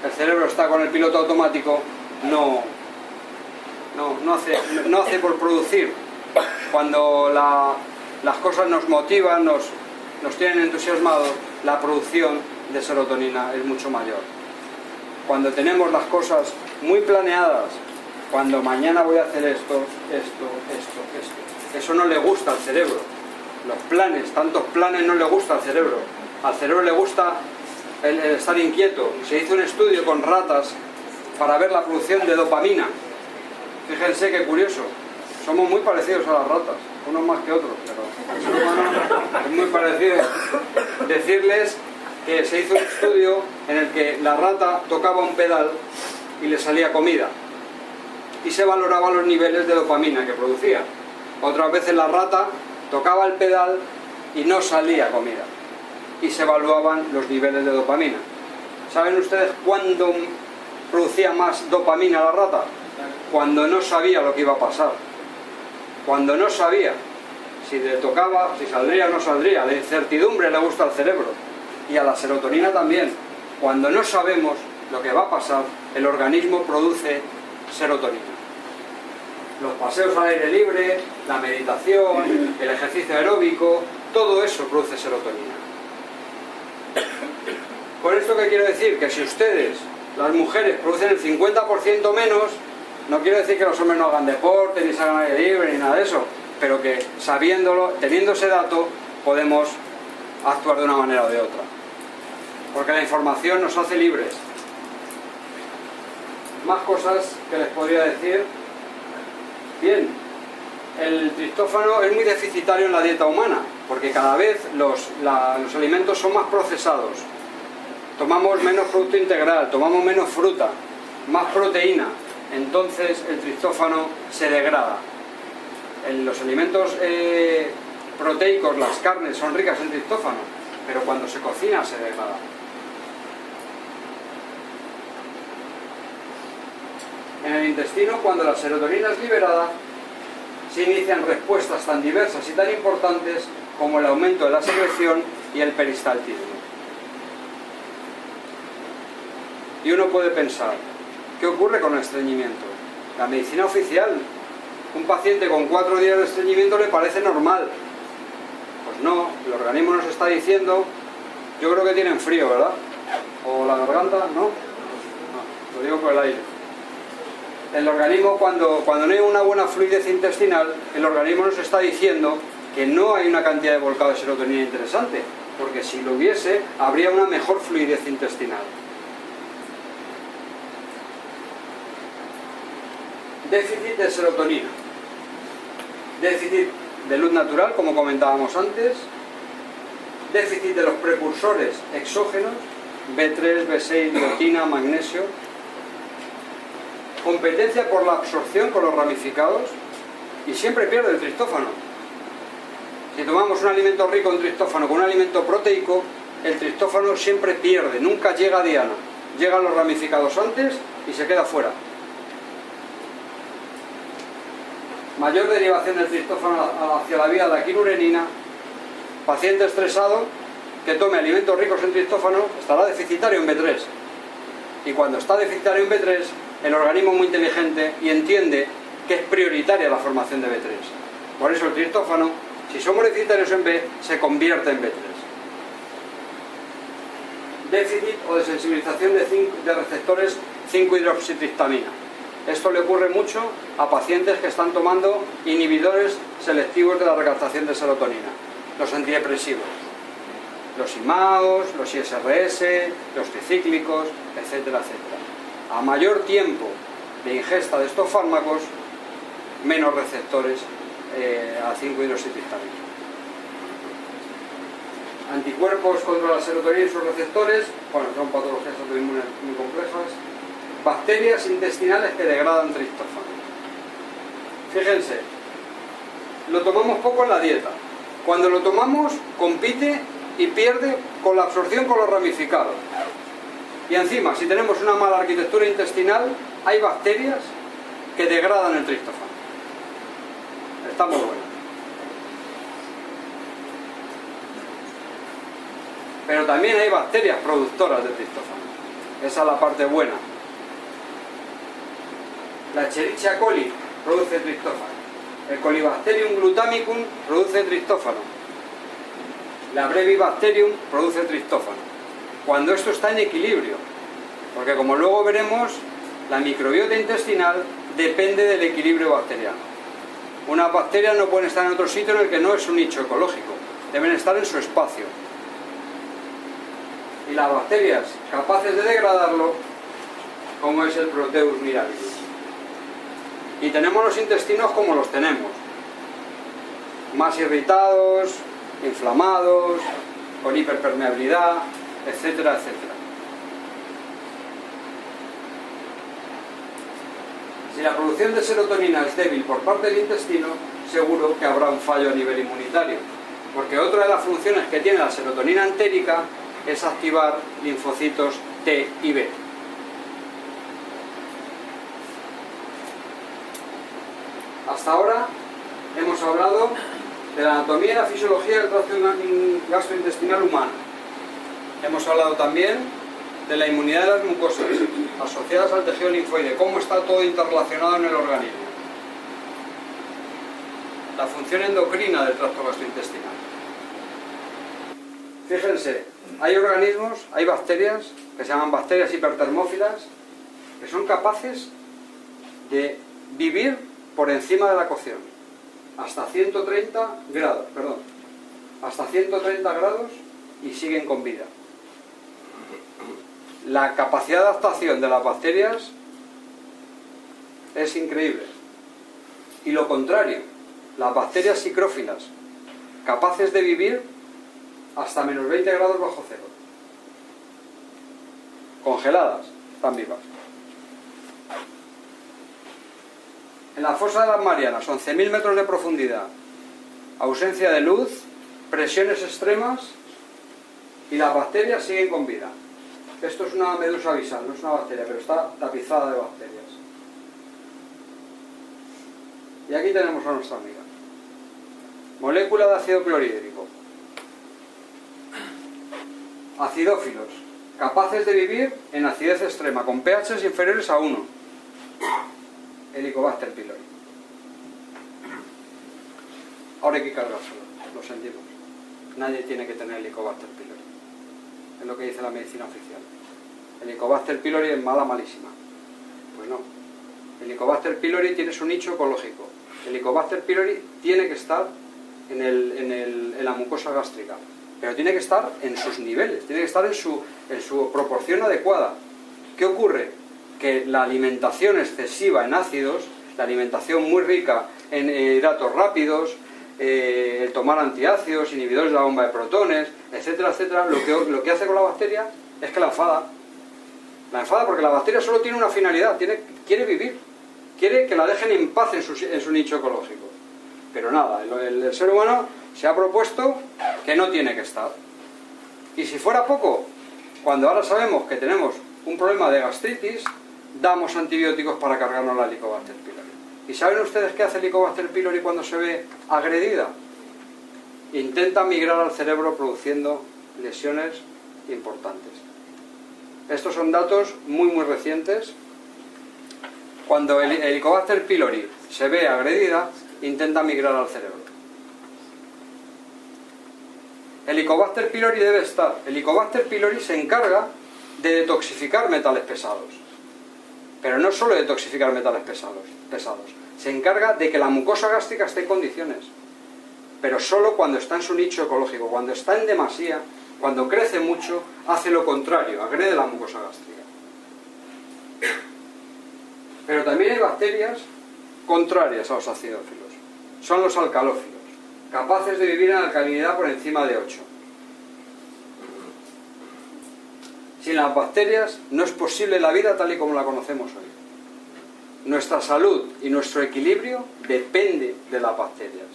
el cerebro está con el piloto automático, no hace por producir. Cuando las cosas nos motivan, nos tienen entusiasmados, la producción de serotonina es mucho mayor. Cuando tenemos las cosas muy planeadas, cuando mañana voy a hacer esto, eso no le gusta al cerebro. Los planes, tantos planes no le gusta al cerebro. Al cerebro le gusta el estar inquieto. Se hizo un estudio con ratas para ver la producción de dopamina. Fíjense qué curioso. Somos muy parecidos a las ratas, unos más que otros, pero el ser humano es muy parecido. Decirles que se hizo un estudio en el que la rata tocaba un pedal y le salía comida y se valoraban los niveles de dopamina que producía. Otras veces la rata tocaba el pedal y no salía comida y se evaluaban los niveles de dopamina. ¿Saben ustedes cuándo producía más dopamina la rata? Cuando no sabía lo que iba a pasar. Cuando no sabía si le tocaba, si saldría o no saldría. La incertidumbre le gusta al cerebro y a la serotonina también. Cuando no sabemos lo que va a pasar, el organismo produce serotonina. Los paseos al aire libre, la meditación, el ejercicio aeróbico, todo eso produce serotonina. ¿Con esto qué quiero decir? Que si ustedes, las mujeres, producen el 50% menos, no quiero decir que los hombres no hagan deporte, ni salgan al aire libre, ni nada de eso, pero que sabiéndolo, teniendo ese dato, podemos actuar de una manera o de otra. Porque la información nos hace libres. Más cosas que les podría decir. Bien, el triptófano es muy deficitario en la dieta humana, porque cada vez los alimentos son más procesados. Tomamos menos producto integral, tomamos menos fruta, más proteína. Entonces el triptófano se degrada. En los alimentos proteicos, las carnes son ricas en triptófano, pero cuando se cocina se degrada. En el intestino, cuando la serotonina es liberada, se inician respuestas tan diversas y tan importantes como el aumento de la secreción y el peristaltismo. Y uno puede pensar, ¿qué ocurre con el estreñimiento? La medicina oficial, un paciente con 4 días de estreñimiento le parece normal. Pues no, el organismo nos está diciendo, yo creo que tienen frío, ¿verdad? ¿O la garganta? ¿No? No, lo digo por el aire. El organismo, cuando no hay una buena fluidez intestinal, el organismo nos está diciendo que no hay una cantidad de volcado de serotonina interesante, porque si lo hubiese, habría una mejor fluidez intestinal. Déficit de serotonina. Déficit de luz natural, como comentábamos antes. Déficit de los precursores exógenos, B3, B6, biotina, magnesio. Competencia por la absorción con los ramificados y siempre pierde el triptófano. Si tomamos un alimento rico en triptófano con un alimento proteico, el triptófano siempre pierde, nunca llega a diana. Llegan los ramificados antes y se queda fuera. Mayor derivación del triptófano hacia la vía de la quinurenina. Paciente estresado que tome alimentos ricos en triptófano estará deficitario en B3. Y cuando está deficitario en B3, el organismo es muy inteligente y entiende que es prioritaria la formación de B3. Por eso el triptófano, si somos deficitarios en B, se convierte en B3. Déficit o desensibilización de receptores 5-hidroxitriptamina. Esto le ocurre mucho a pacientes que están tomando inhibidores selectivos de la recaptación de serotonina, los antidepresivos, los IMAOs, los ISRS, los tricíclicos, etcétera, etcétera. A mayor tiempo de ingesta de estos fármacos, menos receptores a 5-hidroxitriptamina. anticuerpos contra la serotonina y sus receptores, bueno, son patologías autoinmunes muy complejas, bacterias intestinales que degradan triptófano. Fíjense, lo tomamos poco en la dieta. Cuando lo tomamos, compite y pierde con la absorción con los ramificados. Y encima, si tenemos una mala arquitectura intestinal, hay bacterias que degradan el triptófano. Está muy bueno. Pero también hay bacterias productoras de triptófano. Esa es la parte buena. La Escherichia coli produce triptófano. El Colibacterium glutamicum produce triptófano. La Brevibacterium produce triptófano. Cuando esto está en equilibrio. Porque como luego veremos, la microbiota intestinal depende del equilibrio bacteriano. Unas bacterias no pueden estar en otro sitio en el que no es un nicho ecológico. Deben estar en su espacio. Y las bacterias capaces de degradarlo, como es el Proteus mirabilis. Y tenemos los intestinos como los tenemos. Más irritados, inflamados, con hiperpermeabilidad, etcétera, etcétera. Si la producción de serotonina es débil por parte del intestino, seguro que habrá un fallo a nivel inmunitario. Porque otra de las funciones que tiene la serotonina entérica es activar linfocitos T y B. Hasta ahora hemos hablado de la anatomía y la fisiología del tracto gastrointestinal humano. Hemos hablado también de la inmunidad de las mucosas asociadas al tejido linfoide, cómo está todo interrelacionado en el organismo. La función endocrina del tracto gastrointestinal. Fíjense, hay organismos, hay bacterias que se llaman bacterias hipertermófilas que son capaces de vivir por encima de la cocción hasta 130 grados, hasta 130 grados y siguen con vida. La capacidad de adaptación de las bacterias es increíble. Y lo contrario, las bacterias psicrófilas, capaces de vivir hasta menos 20 grados bajo cero. Congeladas, están vivas. En la fosa de las Marianas, 11.000 metros de profundidad, ausencia de luz, presiones extremas y las bacterias siguen con vida. Esto es una medusa abisal, no es una bacteria, pero está tapizada de bacterias. Y aquí tenemos a nuestra amiga. Molécula de ácido clorhídrico. Acidófilos, capaces de vivir en acidez extrema, con pHs inferiores a 1. Helicobacter pylori. Ahora hay que cargárselo, lo sentimos. Nadie tiene que tener Helicobacter pylori. Es lo que dice la medicina oficial. Helicobacter pylori es mala, malísima. Pues no. Helicobacter pylori tiene su nicho ecológico. Helicobacter pylori tiene que estar en la mucosa gástrica. Pero tiene que estar en sus niveles, tiene que estar en su proporción adecuada. ¿Qué ocurre? Que la alimentación excesiva en ácidos, la alimentación muy rica en hidratos rápidos, el tomar antiácidos, inhibidores de la bomba de protones, etcétera, etcétera, lo que hace con la bacteria es que la enfada. La enfada porque la bacteria solo tiene una finalidad, quiere vivir, quiere que la dejen en paz en su nicho ecológico. Pero nada, el ser humano se ha propuesto que no tiene que estar. Y si fuera poco, cuando ahora sabemos que tenemos un problema de gastritis, damos antibióticos para cargarnos la Helicobacter pylori. ¿Y saben ustedes qué hace Helicobacter pylori cuando se ve agredida? Intenta migrar al cerebro produciendo lesiones importantes. Estos son datos muy recientes. Cuando el Helicobacter pylori se ve agredida, intenta migrar al cerebro. Helicobacter pylori debe estar. Helicobacter pylori se encarga de detoxificar metales pesados. Pero no solo de detoxificar metales pesados. Se encarga de que la mucosa gástrica esté en condiciones. Pero solo cuando está en su nicho ecológico. Cuando está en demasía, cuando crece mucho, hace lo contrario, agrede la mucosa gástrica. Pero también hay bacterias contrarias a los acidófilos. Son los alcalófilos, capaces de vivir en alcalinidad por encima de 8. Sin las bacterias no es posible la vida tal y como la conocemos hoy. Nuestra salud y nuestro equilibrio depende de las bacterias.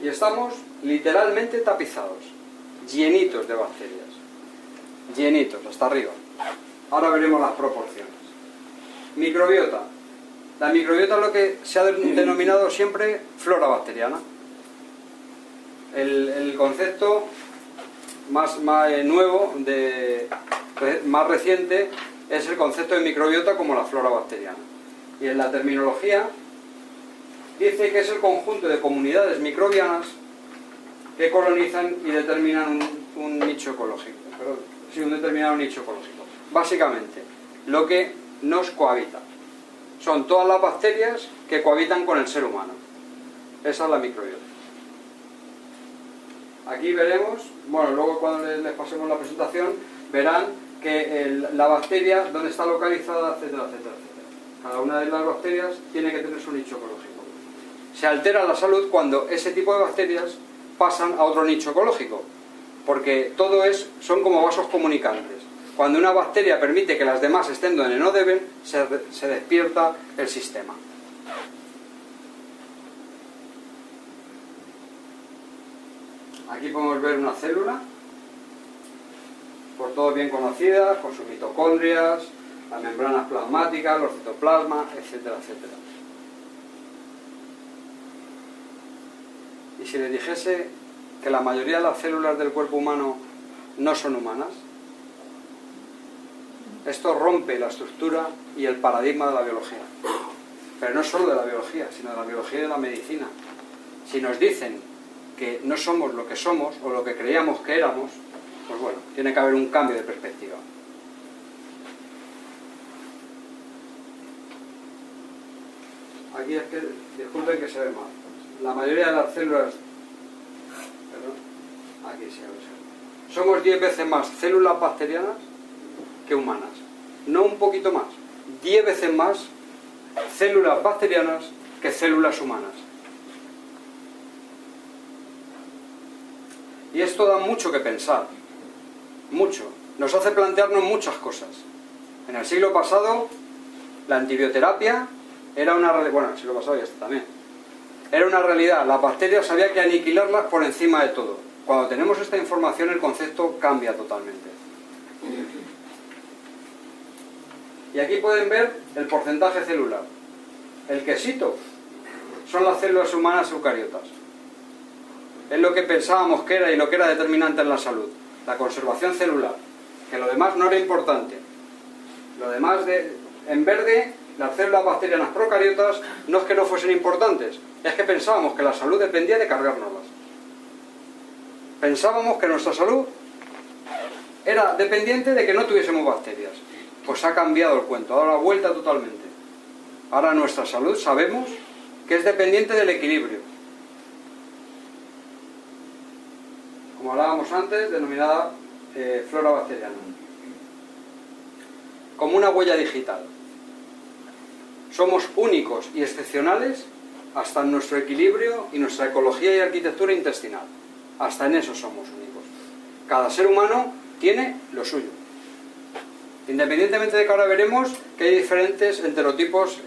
Y estamos literalmente tapizados, llenitos de bacterias. Llenitos, hasta arriba. Ahora veremos las proporciones. Microbiota. La microbiota es lo que se ha denominado siempre flora bacteriana. El concepto más nuevo, más reciente, es el concepto de microbiota como la flora bacteriana. Y en la terminología dice que es el conjunto de comunidades microbianas que colonizan y determinan un nicho ecológico. Un determinado nicho ecológico. Básicamente, lo que nos cohabita. Son todas las bacterias que cohabitan con el ser humano. Esa es la microbiota. Aquí veremos, bueno, luego cuando les pasemos la presentación, verán que la bacteria, dónde está localizada, etcétera, etcétera, etcétera. Cada una de las bacterias tiene que tener su nicho ecológico. Se altera la salud cuando ese tipo de bacterias pasan a otro nicho ecológico, porque son como vasos comunicantes. Cuando una bacteria permite que las demás estén donde no deben, se despierta el sistema. Aquí podemos ver una célula, por todos bien conocidas, con sus mitocondrias, las membranas plasmáticas, los citoplasmas, etcétera, etcétera. Y si les dijese que la mayoría de las células del cuerpo humano no son humanas, esto rompe la estructura y el paradigma de la biología. Pero no solo de la biología, sino de la biología y de la medicina. Si nos dicen que no somos lo que somos o lo que creíamos que éramos, pues bueno, tiene que haber un cambio de perspectiva. Aquí es que, disculpen que se ve mal. La mayoría de las células, aquí se ve. Somos 10 veces más células bacterianas que humanas. No un poquito más. 10 veces más células bacterianas que células humanas. Y esto da mucho que pensar. Mucho. Nos hace plantearnos muchas cosas. En el siglo pasado, la antibioterapia era una realidad. Bueno, en el siglo pasado y este también. Era una realidad. Las bacterias había que aniquilarlas por encima de todo. Cuando tenemos esta información, el concepto cambia totalmente. Y aquí pueden ver el porcentaje celular. El quesito son las células humanas eucariotas. Es lo que pensábamos que era y lo que era determinante en la salud. La conservación celular. Que lo demás no era importante. Lo demás, en verde, las células bacterianas procariotas no es que no fuesen importantes. Es que pensábamos que la salud dependía de cargárnoslas. Pensábamos que nuestra salud era dependiente de que no tuviésemos bacterias. Pues ha cambiado el cuento, ha dado la vuelta totalmente. Ahora nuestra salud sabemos que es dependiente del equilibrio. Como hablábamos antes, denominada flora bacteriana. Como una huella digital. Somos únicos y excepcionales hasta en nuestro equilibrio y nuestra ecología y arquitectura intestinal. Hasta en eso somos únicos. Cada ser humano tiene lo suyo. Independientemente de que ahora veremos que hay diferentes enterotipos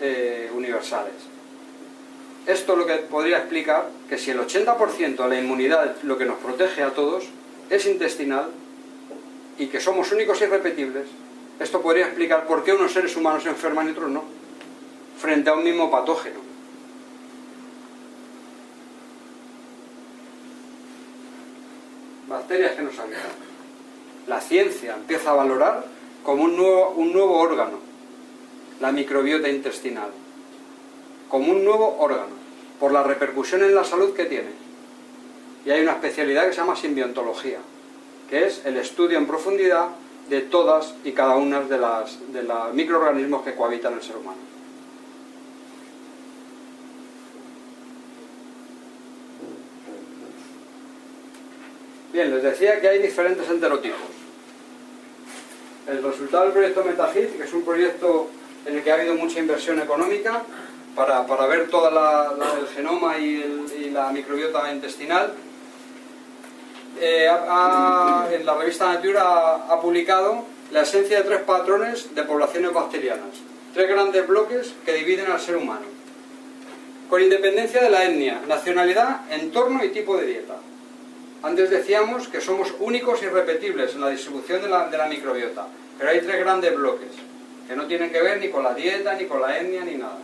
universales. Esto lo que podría explicar que si el 80% de la inmunidad, lo que nos protege a todos, es intestinal y que somos únicos y irrepetibles, esto podría explicar por qué unos seres humanos se enferman y otros no, frente a un mismo patógeno. Bacterias que nos habitan. La ciencia empieza a valorar como un nuevo órgano, la microbiota intestinal, como un nuevo órgano, por la repercusión en la salud que tiene. Y hay una especialidad que se llama simbiontología, que es el estudio en profundidad de todas y cada una de los microorganismos que cohabitan el ser humano. Bien, les decía que hay diferentes enterotipos. El resultado del proyecto MetaHit, que es un proyecto en el que ha habido mucha inversión económica para ver todo el genoma y la microbiota intestinal, en la revista Nature ha publicado la esencia de 3 patrones de poblaciones bacterianas. 3 grandes bloques que dividen al ser humano, con independencia de la etnia, nacionalidad, entorno y tipo de dieta. Antes decíamos que somos únicos y irrepetibles en la distribución de la microbiota, pero hay 3 grandes bloques, que no tienen que ver ni con la dieta, ni con la etnia, ni nada.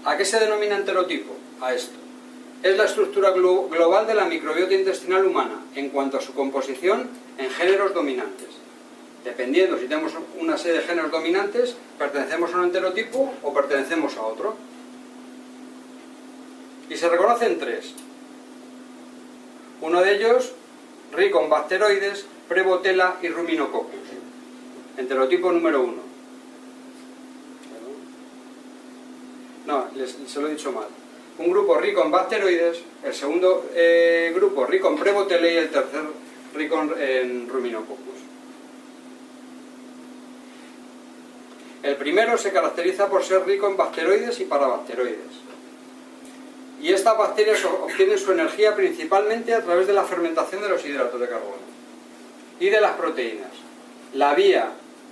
¿A qué se denomina enterotipo? A esto. Es la estructura global de la microbiota intestinal humana en cuanto a su composición en géneros dominantes. Dependiendo si tenemos una serie de géneros dominantes, pertenecemos a un enterotipo o pertenecemos a otro. Y se reconocen 3. Uno de ellos, rico en bacteroides, Prebotella y Ruminococcus. Enterotipo número 1. No, se lo he dicho mal. Un grupo rico en bacteroides, el segundo grupo rico en Prebotella y el tercer rico en Ruminococcus. El primero se caracteriza por ser rico en bacteroides y parabacteroides. Y estas bacterias obtienen su energía principalmente a través de la fermentación de los hidratos de carbono y de las proteínas. La vía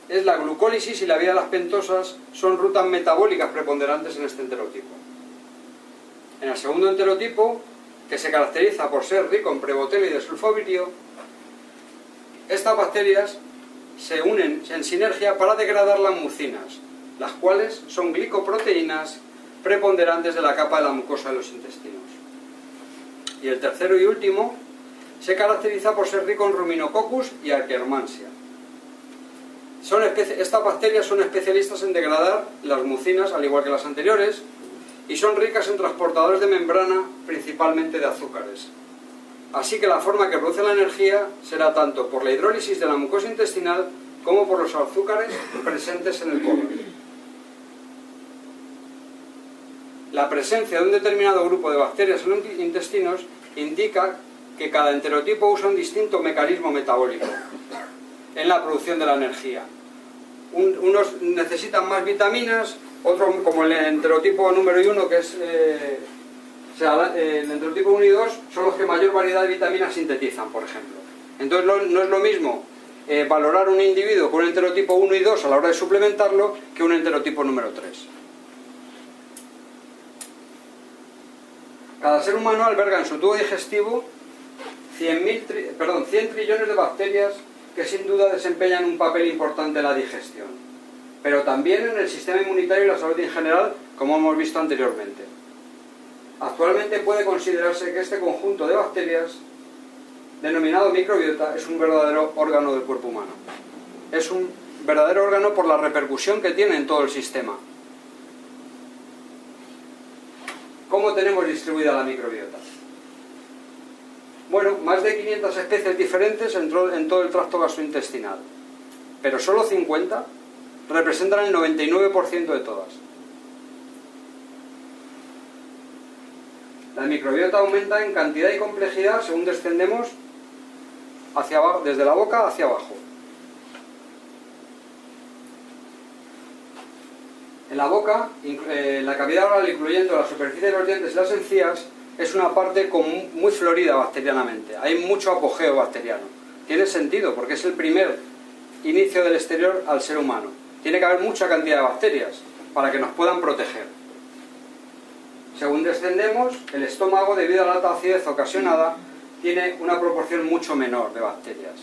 es la glucólisis y la vía de las pentosas son rutas metabólicas preponderantes en este enterotipo. En el segundo enterotipo, que se caracteriza por ser rico en Prebotella y desulfovirio, estas bacterias se unen en sinergia para degradar las mucinas, las cuales son glicoproteínas preponderantes de la capa de la mucosa de los intestinos. Y el tercero y último se caracteriza por ser rico en Ruminococcus y Akkermansia. Estas bacterias son especialistas en degradar las mucinas, al igual que las anteriores, y son ricas en transportadores de membrana, principalmente de azúcares. Así que la forma que produce la energía será tanto por la hidrólisis de la mucosa intestinal como por los azúcares presentes en el colon. La presencia de un determinado grupo de bacterias en los intestinos indica que cada enterotipo usa un distinto mecanismo metabólico en la producción de la energía. Unos necesitan más vitaminas, otros, como el enterotipo número 1, que es el enterotipo 1 y 2, son los que mayor variedad de vitaminas sintetizan, por ejemplo. Entonces no es lo mismo valorar un individuo con un enterotipo 1 y 2 a la hora de suplementarlo que un enterotipo número 3. Cada ser humano alberga en su tubo digestivo 100 trillones de bacterias que sin duda desempeñan un papel importante en la digestión, pero también en el sistema inmunitario y la salud en general, como hemos visto anteriormente. Actualmente puede considerarse que este conjunto de bacterias, denominado microbiota, es un verdadero órgano del cuerpo humano. Es un verdadero órgano por la repercusión que tiene en todo el sistema. ¿Cómo tenemos distribuida la microbiota? Bueno, más de 500 especies diferentes en todo el tracto gastrointestinal, pero solo 50 representan el 99% de todas. La microbiota aumenta en cantidad y complejidad según descendemos hacia abajo, desde la boca hacia abajo. En la boca, la cavidad oral, incluyendo la superficie de los dientes y las encías, es una parte muy florida bacterianamente. Hay mucho apogeo bacteriano. Tiene sentido, porque es el primer inicio del exterior al ser humano. Tiene que haber mucha cantidad de bacterias para que nos puedan proteger. Según descendemos, el estómago, debido a la alta acidez ocasionada, tiene una proporción mucho menor de bacterias.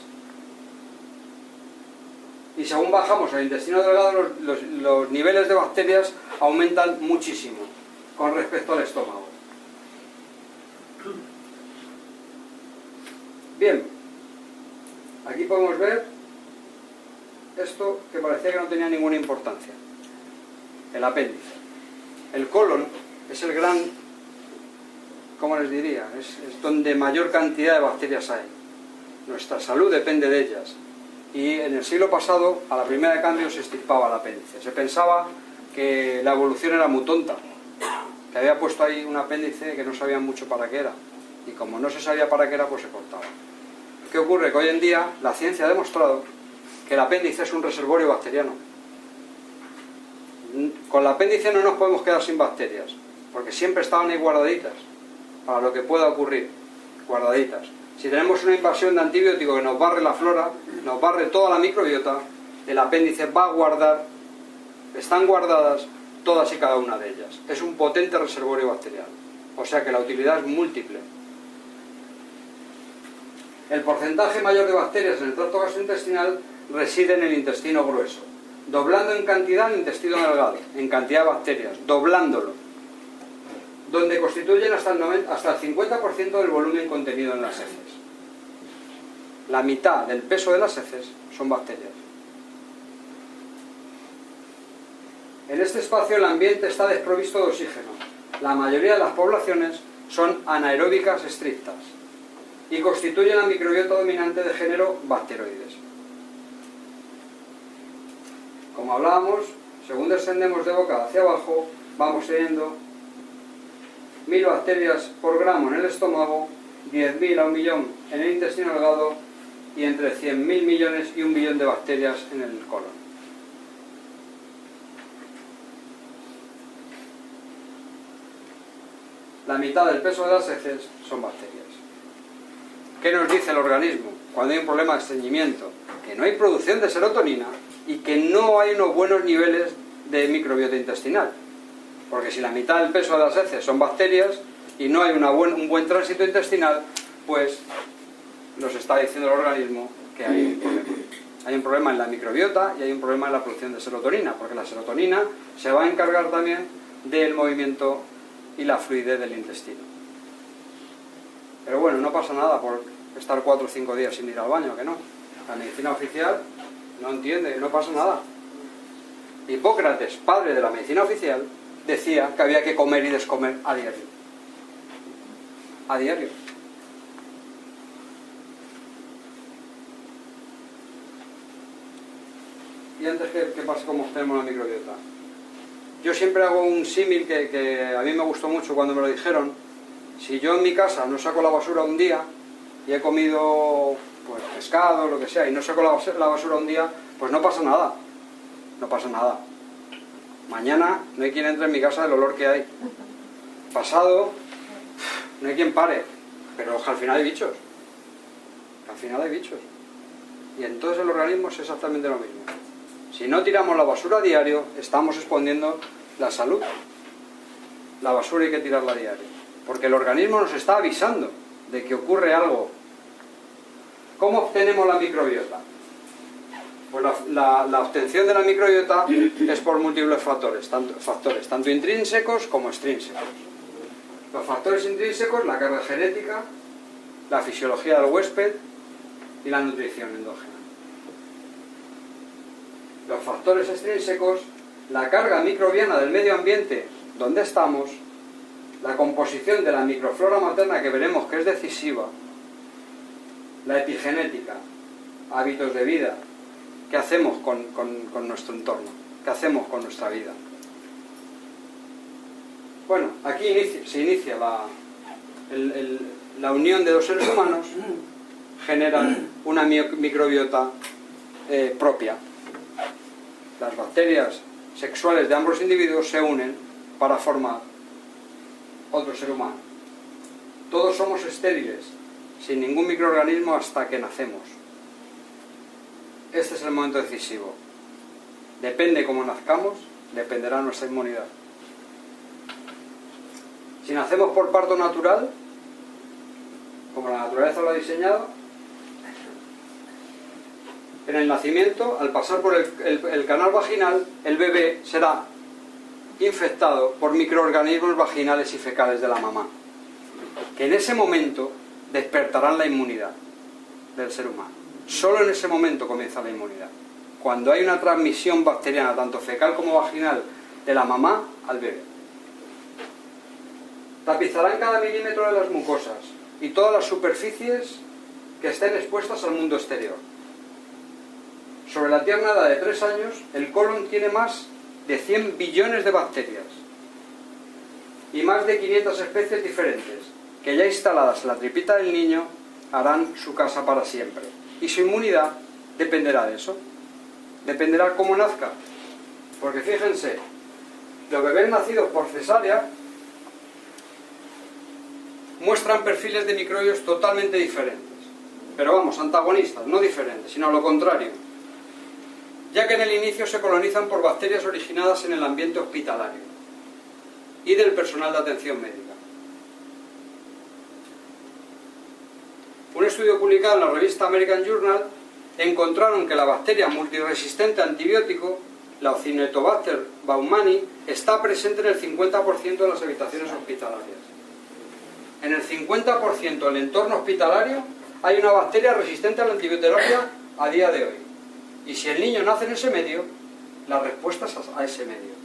Y según bajamos al intestino delgado, los niveles de bacterias aumentan muchísimo con respecto al estómago. Bien, aquí podemos ver esto que parecía que no tenía ninguna importancia. El apéndice. El colon es el gran, ¿cómo les diría? Es donde mayor cantidad de bacterias hay. Nuestra salud depende de ellas. Y en el siglo pasado, a la primera de cambio, se extirpaba el apéndice. Se pensaba que la evolución era muy tonta, que había puesto ahí un apéndice que no sabían mucho para qué era. Y como no se sabía para qué era, pues se cortaba. ¿Qué ocurre? Que hoy en día la ciencia ha demostrado que el apéndice es un reservorio bacteriano. Con el apéndice no nos podemos quedar sin bacterias, porque siempre estaban ahí guardaditas para lo que pueda ocurrir. guardaditas. Si tenemos una invasión de antibiótico que nos barre la flora, nos barre toda la microbiota, el apéndice va a guardar, están guardadas todas y cada una de ellas. Es un potente reservorio bacterial. O sea que la utilidad es múltiple. El porcentaje mayor de bacterias en el tracto gastrointestinal reside en el intestino grueso, doblando en cantidad el intestino delgado, en cantidad de bacterias, doblándolo, donde constituyen hasta el 50% del volumen contenido en las heces. La mitad del peso de las heces son bacterias. En este espacio el ambiente está desprovisto de oxígeno. La mayoría de las poblaciones son anaeróbicas estrictas y constituyen la microbiota dominante de género bacteroides. Como hablábamos, según descendemos de boca hacia abajo, vamos teniendo 1000 bacterias por gramo en el estómago, 10.000 a 1 millón en el intestino delgado y entre 100.000 millones y 1 billón de bacterias en el colon. La mitad del peso de las heces son bacterias. ¿Qué nos dice el organismo cuando hay un problema de estreñimiento? Que no hay producción de serotonina y que no hay unos buenos niveles de microbiota intestinal. Porque si la mitad del peso de las heces son bacterias y no hay un buen tránsito intestinal, pues nos está diciendo el organismo que hay un problema. Hay un problema en la microbiota y hay un problema en la producción de serotonina, porque la serotonina se va a encargar también del movimiento y la fluidez del intestino. Pero bueno, no pasa nada por estar 4 o 5 días sin ir al baño, que no. La medicina oficial no entiende, no pasa nada. Hipócrates, padre de la medicina oficial, decía que había que comer y descomer a diario. A diario. Y antes que pase cómo tenemos la microbiota. Yo siempre hago un símil que a mí me gustó mucho cuando me lo dijeron. Si yo en mi casa no saco la basura un día y he comido pues pescado, lo que sea, y no saco la basura un día, pues no pasa nada. No pasa nada. Mañana no hay quien entre en mi casa del olor que hay. Pasado, no hay quien pare. Pero al final hay bichos. Al final hay bichos. Y entonces el organismo es exactamente lo mismo. Si no tiramos la basura a diario, estamos exponiendo la salud. La basura hay que tirarla a diario. Porque el organismo nos está avisando de que ocurre algo. ¿Cómo obtenemos la microbiota? Pues la obtención de la microbiota es por múltiples factores, tanto intrínsecos como extrínsecos. Los factores intrínsecos, la carga genética, la fisiología del huésped y la nutrición endógena. Los factores extrínsecos, la carga microbiana del medio ambiente donde estamos, la composición de la microflora materna que veremos que es decisiva, la epigenética, hábitos de vida, qué hacemos con nuestro entorno, qué hacemos con nuestra vida. Bueno, aquí se inicia la unión de dos seres humanos, generan una microbiota propia. Las bacterias sexuales de ambos individuos se unen para formar otro ser humano. Todos somos estériles, sin ningún microorganismo hasta que nacemos. Este es el momento decisivo. Depende cómo nazcamos, dependerá nuestra inmunidad. Si nacemos por parto natural, como la naturaleza lo ha diseñado, en el nacimiento, al pasar por el canal vaginal, el bebé será infectado por microorganismos vaginales y fecales de la mamá, que en ese momento despertarán la inmunidad del ser humano. Solo en ese momento comienza la inmunidad. Cuando hay una transmisión bacteriana, tanto fecal como vaginal, de la mamá al bebé. Tapizarán cada milímetro de las mucosas y todas las superficies que estén expuestas al mundo exterior. Sobre la tierna edad de 3 años, el colon tiene más de 100 billones de bacterias y más de 500 especies diferentes, que ya instaladas en la tripita del niño, harán su casa para siempre. Y su inmunidad dependerá de eso. Dependerá cómo nazca. Porque fíjense, los bebés nacidos por cesárea muestran perfiles de microbios totalmente diferentes. Pero vamos, antagonistas, no diferentes, sino lo contrario. Ya que en el inicio se colonizan por bacterias originadas en el ambiente hospitalario y del personal de atención médica. Un estudio publicado en la revista American Journal encontraron que la bacteria multiresistente a antibiótico, la Acinetobacter baumannii, está presente en el 50% de las habitaciones hospitalarias. En el 50% del entorno hospitalario hay una bacteria resistente a la antibioterapia a día de hoy. Y si el niño nace en ese medio, la respuesta es a ese medio.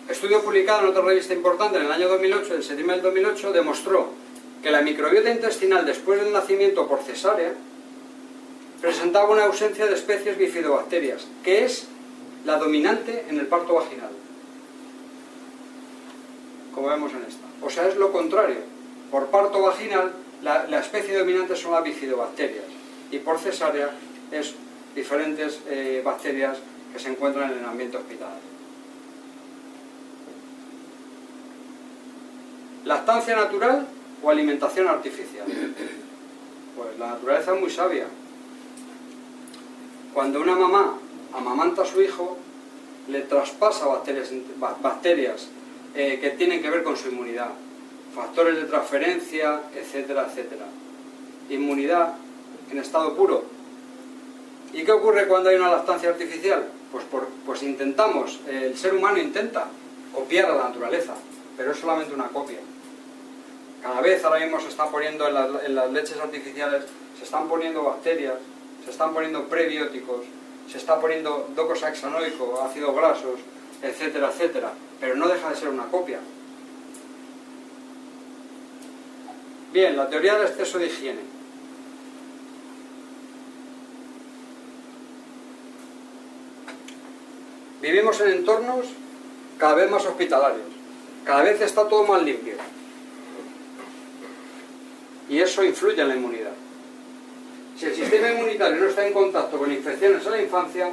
Estudio publicado en otra revista importante en el año 2008, en septiembre del 2008, demostró que la microbiota intestinal después del nacimiento por cesárea presentaba una ausencia de especies bifidobacterias, que es la dominante en el parto vaginal, como vemos en esta. O sea, es lo contrario. Por parto vaginal, la especie dominante son las bifidobacterias, y por cesárea es diferentes bacterias que se encuentran en el ambiente hospitalario. ¿Lactancia natural o alimentación artificial? Pues la naturaleza es muy sabia. Cuando una mamá amamanta a su hijo, le traspasa bacterias que tienen que ver con su inmunidad, factores de transferencia, etcétera, etcétera. Inmunidad en estado puro. ¿Y qué ocurre cuando hay una lactancia artificial? Pues intentamos, el ser humano intenta copiar a la naturaleza, pero es solamente una copia. Cada vez ahora mismo se está poniendo en las leches artificiales, se están poniendo bacterias, se están poniendo prebióticos, se está poniendo docosahexanoico, ácidos grasos, etcétera, etcétera, pero no deja de ser una copia. Bien, la teoría del exceso de higiene. Vivimos en entornos cada vez más hospitalarios, cada vez está todo más limpio. Y eso influye en la inmunidad. Si el sistema inmunitario no está en contacto con infecciones en la infancia,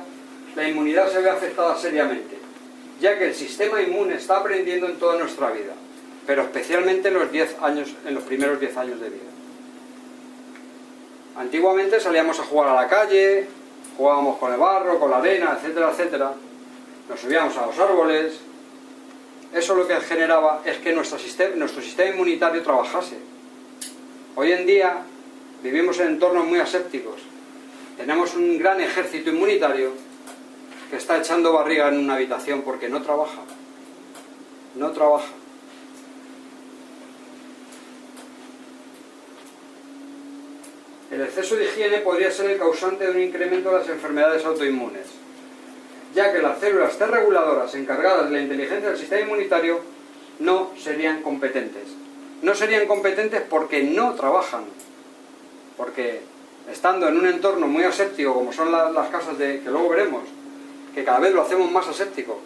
la inmunidad se ve afectada seriamente, ya que el sistema inmune está aprendiendo en toda nuestra vida, pero especialmente en los primeros 10 años de vida. Antiguamente salíamos a jugar a la calle, jugábamos con el barro, con la arena, etcétera, etcétera. Nos subíamos a los árboles. Eso lo que generaba es que nuestro sistema inmunitario trabajase. Hoy en día vivimos en entornos muy asépticos. Tenemos un gran ejército inmunitario que está echando barriga en una habitación porque no trabaja. No trabaja. El exceso de higiene podría ser el causante de un incremento de las enfermedades autoinmunes, ya que las células T reguladoras encargadas de la inteligencia del sistema inmunitario no serían competentes. No serían competentes porque no trabajan. Porque estando en un entorno muy aséptico, como son las casas que luego veremos, que cada vez lo hacemos más aséptico,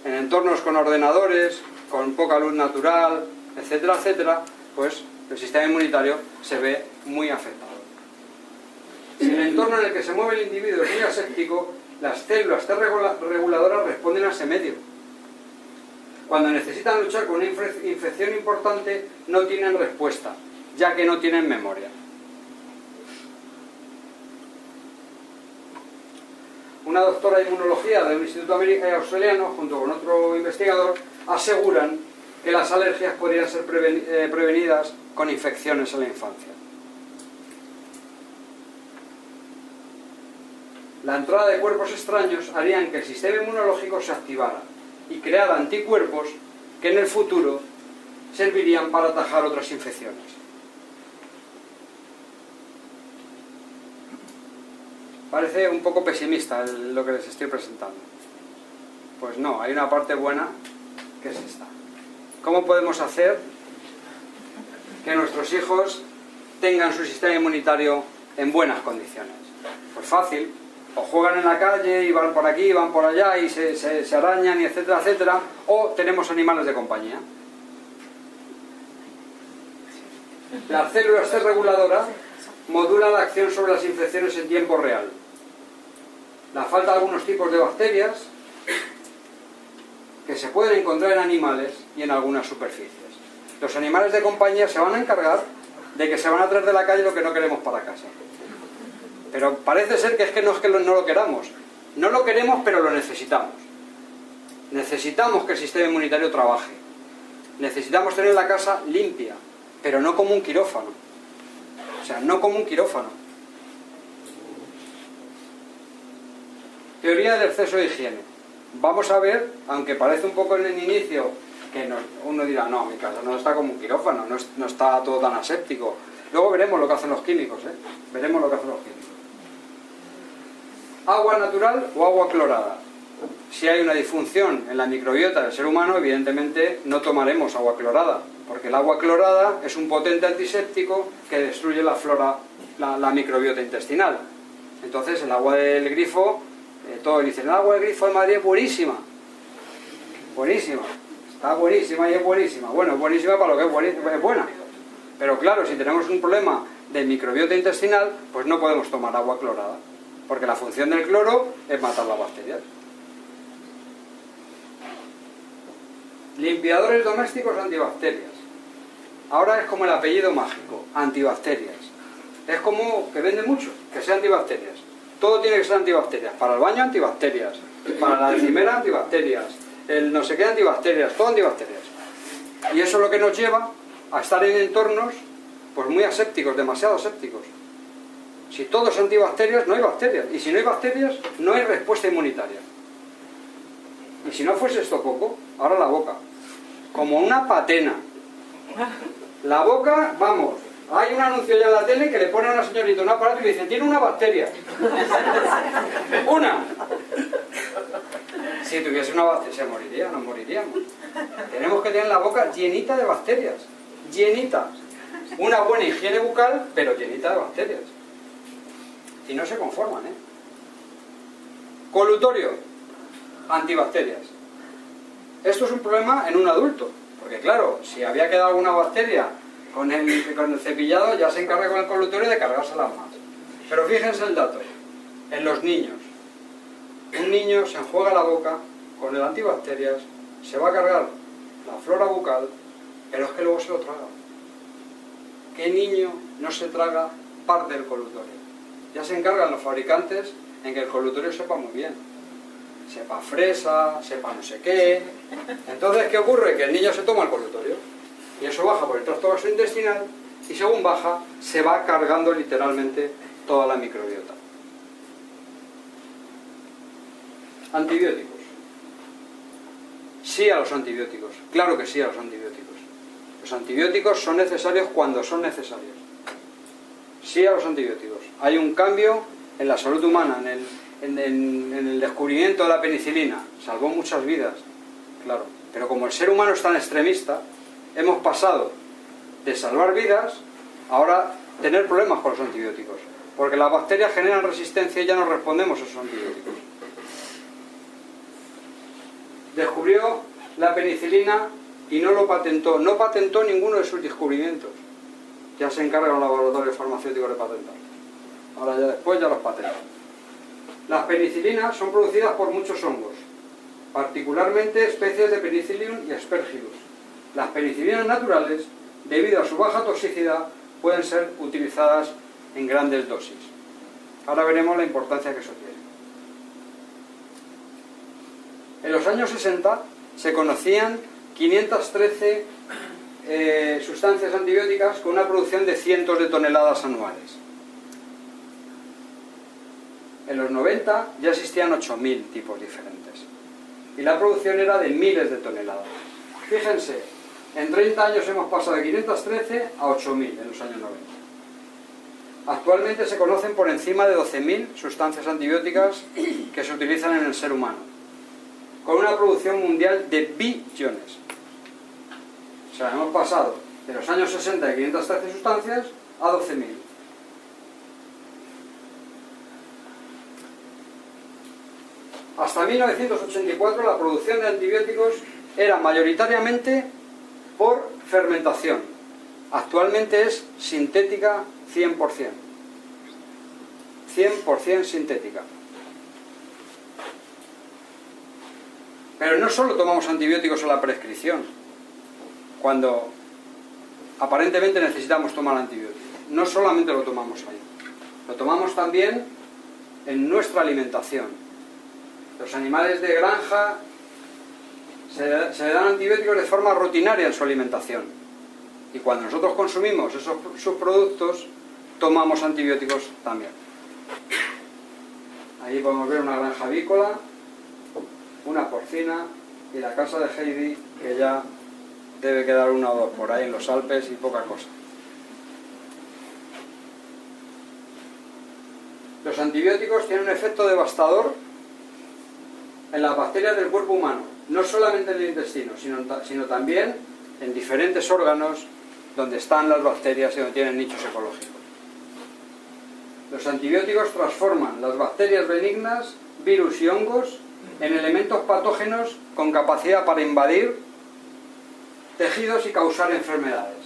en entornos con ordenadores, con poca luz natural, etcétera, etcétera, pues el sistema inmunitario se ve muy afectado. Si el entorno en el que se mueve el individuo es muy aséptico, las células T reguladoras responden a ese medio. Cuando necesitan luchar con una infección importante, no tienen respuesta, ya que no tienen memoria. Una doctora de inmunología de un instituto australiano, junto con otro investigador, aseguran que las alergias podrían ser prevenidas con infecciones en la infancia. La entrada de cuerpos extraños harían que el sistema inmunológico se activara y creara anticuerpos que en el futuro servirían para atajar otras infecciones. Parece un poco pesimista lo que les estoy presentando. Pues no, hay una parte buena que es esta. ¿Cómo podemos hacer que nuestros hijos tengan su sistema inmunitario en buenas condiciones? Pues fácil. O juegan en la calle y van por aquí, van por allá y se arañan y etcétera, etcétera. O tenemos animales de compañía. Las células T reguladoras modulan la acción sobre las infecciones en tiempo real. La falta de algunos tipos de bacterias que se pueden encontrar en animales y en algunas superficies. Los animales de compañía se van a encargar de que se van a traer de la calle lo que no queremos para casa. Pero parece ser que no es que no lo queramos. No lo queremos, pero lo necesitamos. Necesitamos que el sistema inmunitario trabaje. Necesitamos tener la casa limpia, pero no como un quirófano. O sea, no como un quirófano. Teoría del exceso de higiene. Vamos a ver, aunque parece un poco en el inicio, que uno dirá, no, mi casa no está como un quirófano, no está todo tan aséptico. Luego veremos lo que hacen los químicos, ¿eh? Veremos lo que hacen los químicos. ¿Agua natural o agua clorada? Si hay una disfunción en la microbiota del ser humano, evidentemente no tomaremos agua clorada, porque el agua clorada es un potente antiséptico que destruye la flora, la microbiota intestinal. Entonces el agua del grifo, todos dicen, el agua del grifo de Madrid es buenísima. Buenísima. Está buenísima y es buenísima. Bueno, es buenísima para lo que es buena. Pero claro, si tenemos un problema de microbiota intestinal, pues no podemos tomar agua clorada, porque la función del cloro es matar las bacterias. Limpiadores domésticos antibacterias. Ahora es como el apellido mágico, antibacterias. Es como que vende mucho, que sea antibacterias. Todo tiene que ser antibacterias. Para el baño antibacterias, para la encimera antibacterias, el no sé qué antibacterias, todo antibacterias. Y eso es lo que nos lleva a estar en entornos pues muy asépticos, demasiado asépticos. Si todo es antibacterias, no hay bacterias. Y si no hay bacterias, no hay respuesta inmunitaria. Y si no fuese esto poco, ahora la boca. Como una patena. La boca, vamos, hay un anuncio ya en la tele que le pone a una señorita un aparato y le dice, tiene una bacteria. ¡Una! Si tuviese una bacteria, se moriría, nos moriríamos. Tenemos que tener la boca llenita de bacterias. Llenita. Una buena higiene bucal, pero llenita de bacterias. Y no se conforman, ¿eh? Colutorio. Antibacterias. Esto es un problema en un adulto. Porque claro, si había quedado alguna bacteria con el cepillado, ya se encarga con el colutorio de cargárselas más. Pero fíjense el dato. En los niños. Un niño se enjuaga la boca con el antibacterias, se va a cargar la flora bucal, pero es que luego se lo traga. ¿Qué niño no se traga parte del colutorio? Ya se encargan los fabricantes en que el colutorio sepa muy bien. Sepa fresa, sepa no sé qué. Entonces, ¿qué ocurre? Que el niño se toma el colutorio y eso baja por el tracto gastrointestinal y según baja, se va cargando literalmente toda la microbiota. Antibióticos. Sí a los antibióticos. Claro que sí a los antibióticos. Los antibióticos son necesarios cuando son necesarios. Sí a los antibióticos. Hay un cambio en la salud humana, en el descubrimiento de la penicilina. Salvó muchas vidas, claro. Pero como el ser humano es tan extremista, hemos pasado de salvar vidas a ahora tener problemas con los antibióticos. Porque las bacterias generan resistencia y ya no respondemos a esos antibióticos. Descubrió la penicilina y no lo patentó. No patentó ninguno de sus descubrimientos. Ya se encargan los laboratorios farmacéuticos de patentar. Ahora ya después ya los patentan. Las penicilinas son producidas por muchos hongos, particularmente especies de Penicillium y Aspergillus. Las penicilinas naturales, debido a su baja toxicidad, pueden ser utilizadas en grandes dosis. Ahora veremos la importancia que eso tiene. En los años 60 se conocían 513 sustancias antibióticas con una producción de cientos de toneladas anuales. En los 90 ya existían 8.000 tipos diferentes. Y la producción era de miles de toneladas. Fíjense, en 30 años hemos pasado de 513 a 8.000 en los años 90. Actualmente se conocen por encima de 12.000 sustancias antibióticas que se utilizan en el ser humano, con una producción mundial de billones. O sea, hemos pasado de los años 60 de 513 sustancias a 12.000. Hasta 1984 la producción de antibióticos era mayoritariamente por fermentación. Actualmente es sintética 100%. 100% sintética. Pero no solo tomamos antibióticos a la prescripción, cuando aparentemente necesitamos tomar antibióticos. No solamente lo tomamos ahí, lo tomamos también en nuestra alimentación. Los animales de granja se le dan antibióticos de forma rutinaria en su alimentación. Y cuando nosotros consumimos esos subproductos, tomamos antibióticos también. Ahí podemos ver una granja avícola, una porcina y la casa de Heidi, que ya debe quedar una o dos por ahí en los Alpes y poca cosa. Los antibióticos tienen un efecto devastador en las bacterias del cuerpo humano, no solamente en el intestino, sino también en diferentes órganos donde están las bacterias y donde tienen nichos ecológicos. Los antibióticos transforman las bacterias benignas, virus y hongos en elementos patógenos con capacidad para invadir tejidos y causar enfermedades.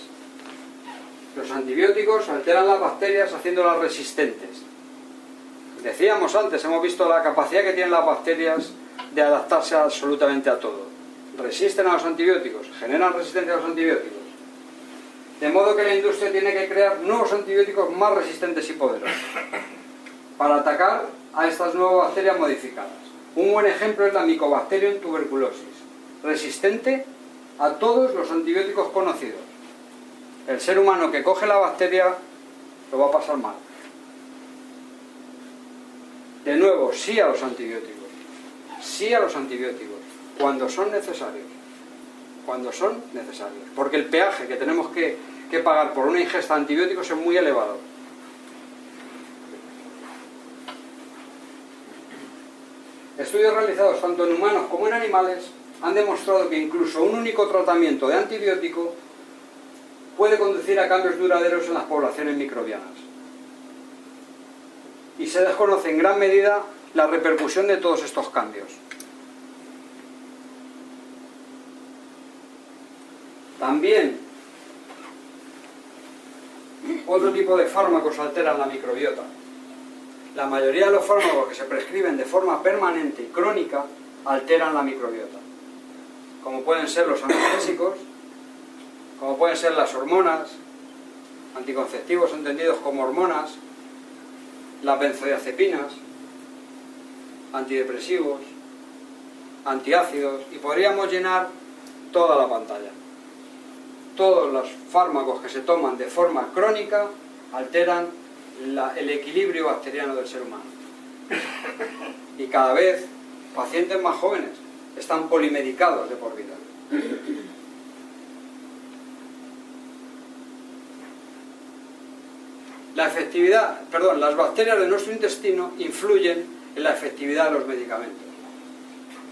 Los antibióticos alteran las bacterias haciéndolas resistentes. Decíamos antes, hemos visto la capacidad que tienen las bacterias de adaptarse absolutamente a todo. Resisten a los antibióticos, generan resistencia a los antibióticos. De modo que la industria tiene que crear nuevos antibióticos más resistentes y poderosos para atacar a estas nuevas bacterias modificadas. Un buen ejemplo es la Mycobacterium tuberculosis, resistente a todos los antibióticos conocidos. El ser humano que coge la bacteria lo va a pasar mal. De nuevo, sí a los antibióticos. Sí a los antibióticos, cuando son necesarios. Cuando son necesarios. Porque el peaje que tenemos que pagar por una ingesta de antibióticos es muy elevado. Estudios realizados tanto en humanos como en animales han demostrado que incluso un único tratamiento de antibiótico puede conducir a cambios duraderos en las poblaciones microbianas. Y se desconoce en gran medida la repercusión de todos estos cambios. También otro tipo de fármacos alteran la microbiota. La mayoría de los fármacos que se prescriben de forma permanente y crónica alteran la microbiota, como pueden ser los analgésicos, como pueden ser las hormonas, anticonceptivos entendidos como hormonas, las benzodiazepinas, antidepresivos, antiácidos, y podríamos llenar toda la pantalla. Todos los fármacos que se toman de forma crónica alteran el equilibrio bacteriano del ser humano. Y cada vez pacientes más jóvenes están polimedicados de por vida. Las bacterias de nuestro intestino influyen en la efectividad de los medicamentos.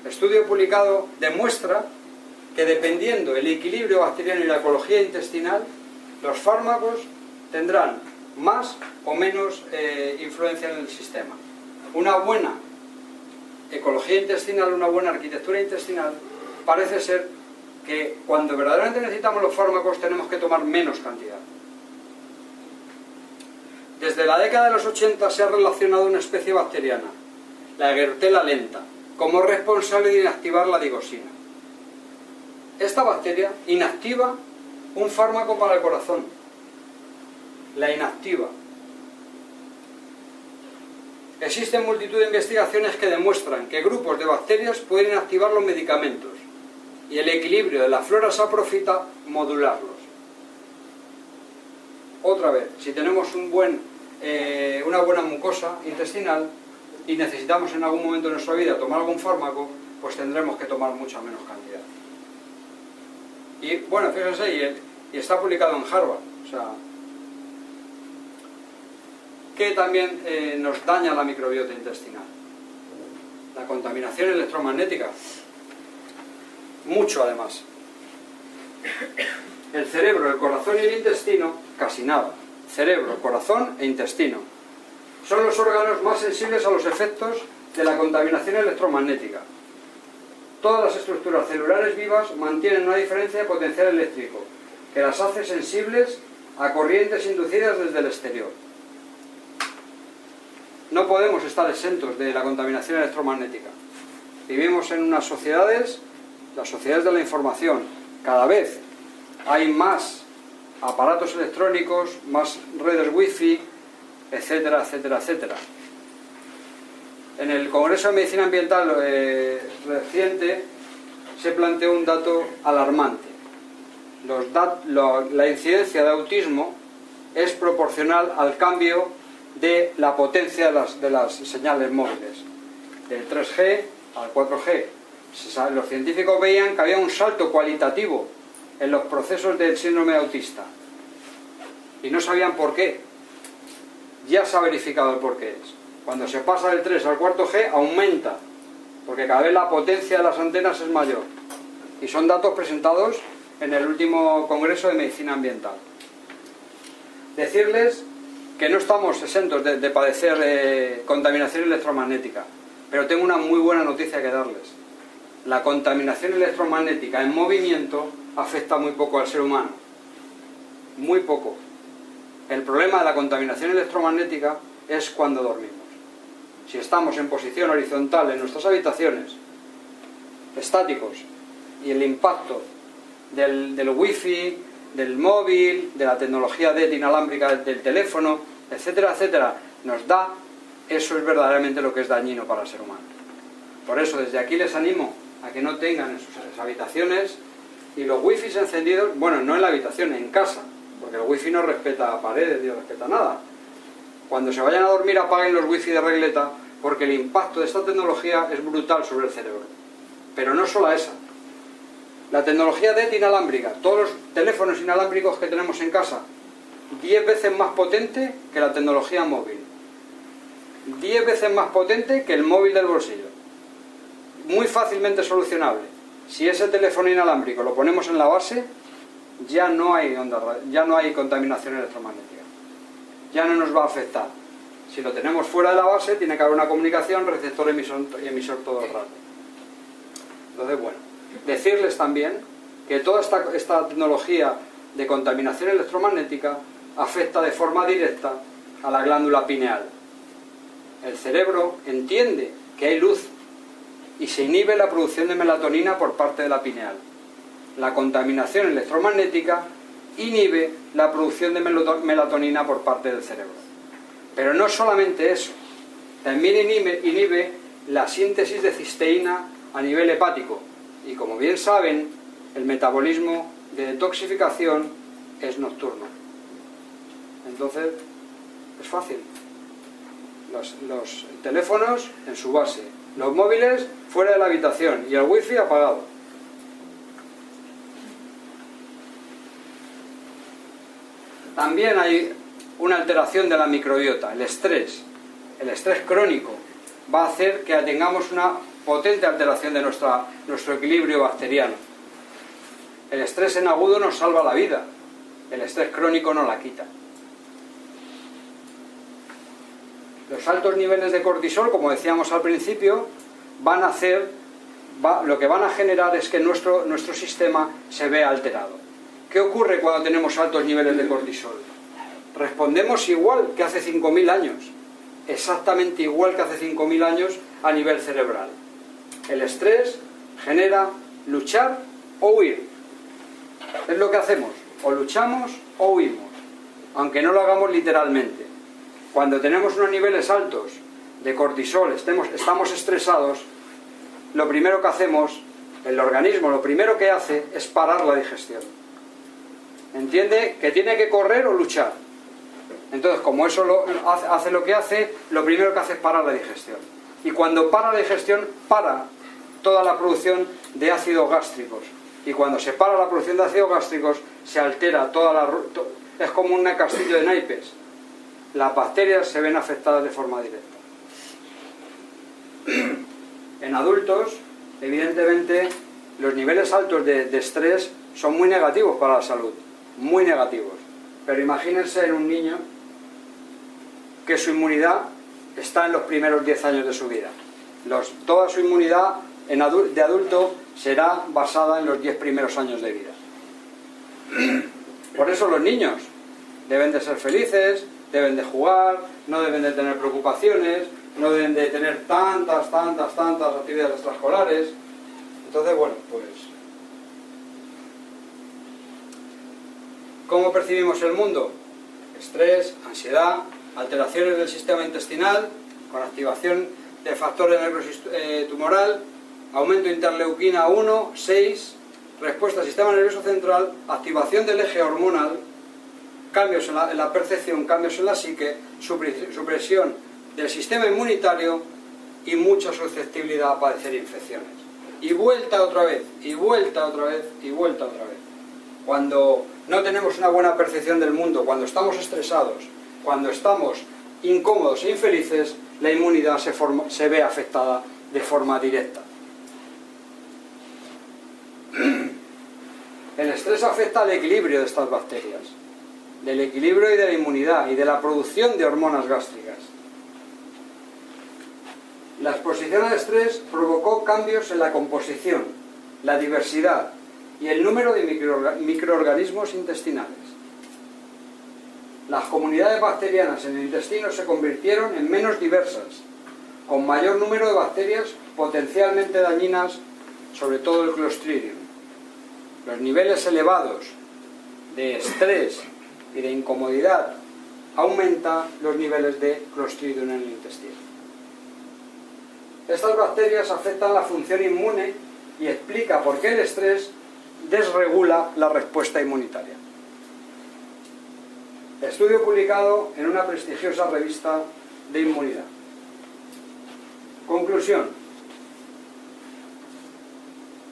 Estudio publicado demuestra que dependiendo del equilibrio bacteriano y la ecología intestinal, los fármacos tendrán más o menos influencia en el sistema. Una buena ecología intestinal, una buena arquitectura intestinal, parece ser que cuando verdaderamente necesitamos los fármacos tenemos que tomar menos cantidad. Desde la década de los 80 se ha relacionado una especie bacteriana, la Egerbtella lenta, como responsable de inactivar la digosina. Esta bacteria inactiva un fármaco para el corazón. La inactiva. Existen multitud de investigaciones que demuestran que grupos de bacterias pueden activar los medicamentos y el equilibrio de la flora saprofita modularlos. Otra vez, si tenemos una buena mucosa intestinal y necesitamos en algún momento de nuestra vida tomar algún fármaco, pues tendremos que tomar mucha menos cantidad. Y bueno, fíjense, y está publicado en Harvard, o sea, que también nos daña la microbiota intestinal. La contaminación electromagnética, mucho además. El cerebro, el corazón y el intestino, casi nada. Cerebro, corazón e intestino son los órganos más sensibles a los efectos de la contaminación electromagnética. Todas las estructuras celulares vivas mantienen una diferencia de potencial eléctrico que las hace sensibles a corrientes inducidas desde el exterior. No podemos estar exentos de la contaminación electromagnética. Vivimos en unas sociedades, las sociedades de la información. Cada vez hay más aparatos electrónicos, más redes wifi, etcétera, etcétera, etcétera. En el Congreso de Medicina Ambiental reciente se planteó un dato alarmante. La incidencia de autismo es proporcional al cambio de la potencia de las señales móviles, del 3G al 4G. Los científicos veían que había un salto cualitativo en los procesos del síndrome autista y no sabían por qué. Ya se ha verificado el por qué es. Cuando se pasa del 3 al 4G aumenta, porque cada vez la potencia de las antenas es mayor. Y son datos presentados en el último Congreso de Medicina Ambiental. Decirles que no estamos exentos de padecer contaminación electromagnética, pero tengo una muy buena noticia que darles. La contaminación electromagnética en movimiento afecta muy poco al ser humano. Muy poco. El problema de la contaminación electromagnética es cuando dormimos. Si estamos en posición horizontal en nuestras habitaciones, estáticos, y el impacto del wifi, del móvil, de la tecnología DET inalámbrica del teléfono, etcétera, etcétera, nos da, eso es verdaderamente lo que es dañino para el ser humano. Por eso desde aquí les animo a que no tengan en sus habitaciones y los wifis encendidos, bueno, no en la habitación, en casa, porque el wifi no respeta paredes ni respeta nada. Cuando se vayan a dormir apaguen los wifi de regleta, porque el impacto de esta tecnología es brutal sobre el cerebro. Pero no solo esa. La tecnología DET inalámbrica, todos los teléfonos inalámbricos que tenemos en casa, 10 veces más potente que la tecnología móvil. 10 veces más potente que el móvil del bolsillo. Muy fácilmente solucionable. Si ese teléfono inalámbrico lo ponemos en la base, ya no hay contaminación electromagnética. Ya no nos va a afectar. Si lo tenemos fuera de la base, tiene que haber una comunicación receptor-emisor todo el rato. Entonces, bueno, decirles también que toda esta tecnología de contaminación electromagnética afecta de forma directa a la glándula pineal. El cerebro entiende que hay luz y se inhibe la producción de melatonina por parte de la pineal. La contaminación electromagnética inhibe la producción de melatonina por parte del cerebro. Pero no solamente eso, también inhibe la síntesis de cisteína a nivel hepático. Y como bien saben, el metabolismo de detoxificación es nocturno. Entonces, es fácil. Los teléfonos en su base, los móviles fuera de la habitación y el wifi apagado. También hay una alteración de la microbiota, el estrés. El estrés crónico va a hacer que tengamos una potente alteración de nuestro equilibrio bacteriano. El estrés en agudo nos salva la vida, el estrés crónico no la quita. Los altos niveles de cortisol, como decíamos al principio, lo que van a generar es que nuestro sistema se vea alterado. ¿Qué ocurre cuando tenemos altos niveles de cortisol? Respondemos igual que hace 5.000 años, exactamente igual que hace 5.000 años a nivel cerebral. El estrés genera luchar o huir. Es lo que hacemos, o luchamos o huimos, aunque no lo hagamos literalmente. Cuando tenemos unos niveles altos de cortisol, estamos estresados, lo primero que hacemos, el organismo lo primero que hace es parar la digestión. Entiende que tiene que correr o luchar. Entonces, como eso hace lo que hace, lo primero que hace es parar la digestión. Y cuando para la digestión, para toda la producción de ácidos gástricos. Y cuando se para la producción de ácidos gástricos, se altera es como un castillo de naipes. Las bacterias se ven afectadas de forma directa. En adultos, evidentemente, los niveles altos de estrés son muy negativos para la salud. Muy negativos. Pero imagínense en un niño que su inmunidad está en los primeros 10 años de su vida. Toda su inmunidad de adulto será basada en los 10 primeros años de vida. Por eso los niños deben de ser felices, deben de jugar, no deben de tener preocupaciones, no deben de tener tantas actividades extraescolares. Entonces, bueno, pues ¿cómo percibimos el mundo? Estrés, ansiedad, alteraciones del sistema intestinal, con activación de factores de necrosis tumoral, aumento de interleuquina 1, 6, respuesta al sistema nervioso central, activación del eje hormonal, cambios en la percepción, cambios en la psique, supresión del sistema inmunitario y mucha susceptibilidad a padecer infecciones. Y vuelta otra vez, y vuelta otra vez, y vuelta otra vez. Cuando no tenemos una buena percepción del mundo, cuando estamos estresados, cuando estamos incómodos e infelices, la inmunidad se ve afectada de forma directa. El estrés afecta al equilibrio de estas bacterias, del equilibrio y de la inmunidad y de la producción de hormonas gástricas. La exposición al estrés provocó cambios en la composición, la diversidad y el número de microorganismos intestinales. Las comunidades bacterianas en el intestino se convirtieron en menos diversas, con mayor número de bacterias potencialmente dañinas, sobre todo el Clostridium. Los niveles elevados de estrés y de incomodidad aumentan los niveles de Clostridium en el intestino. Estas bacterias afectan la función inmune y explica por qué el estrés desregula la respuesta inmunitaria. Estudio publicado en una prestigiosa revista de inmunidad. Conclusión.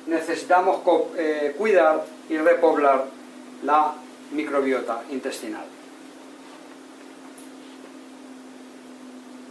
Necesitamos cuidar y repoblar la microbiota intestinal.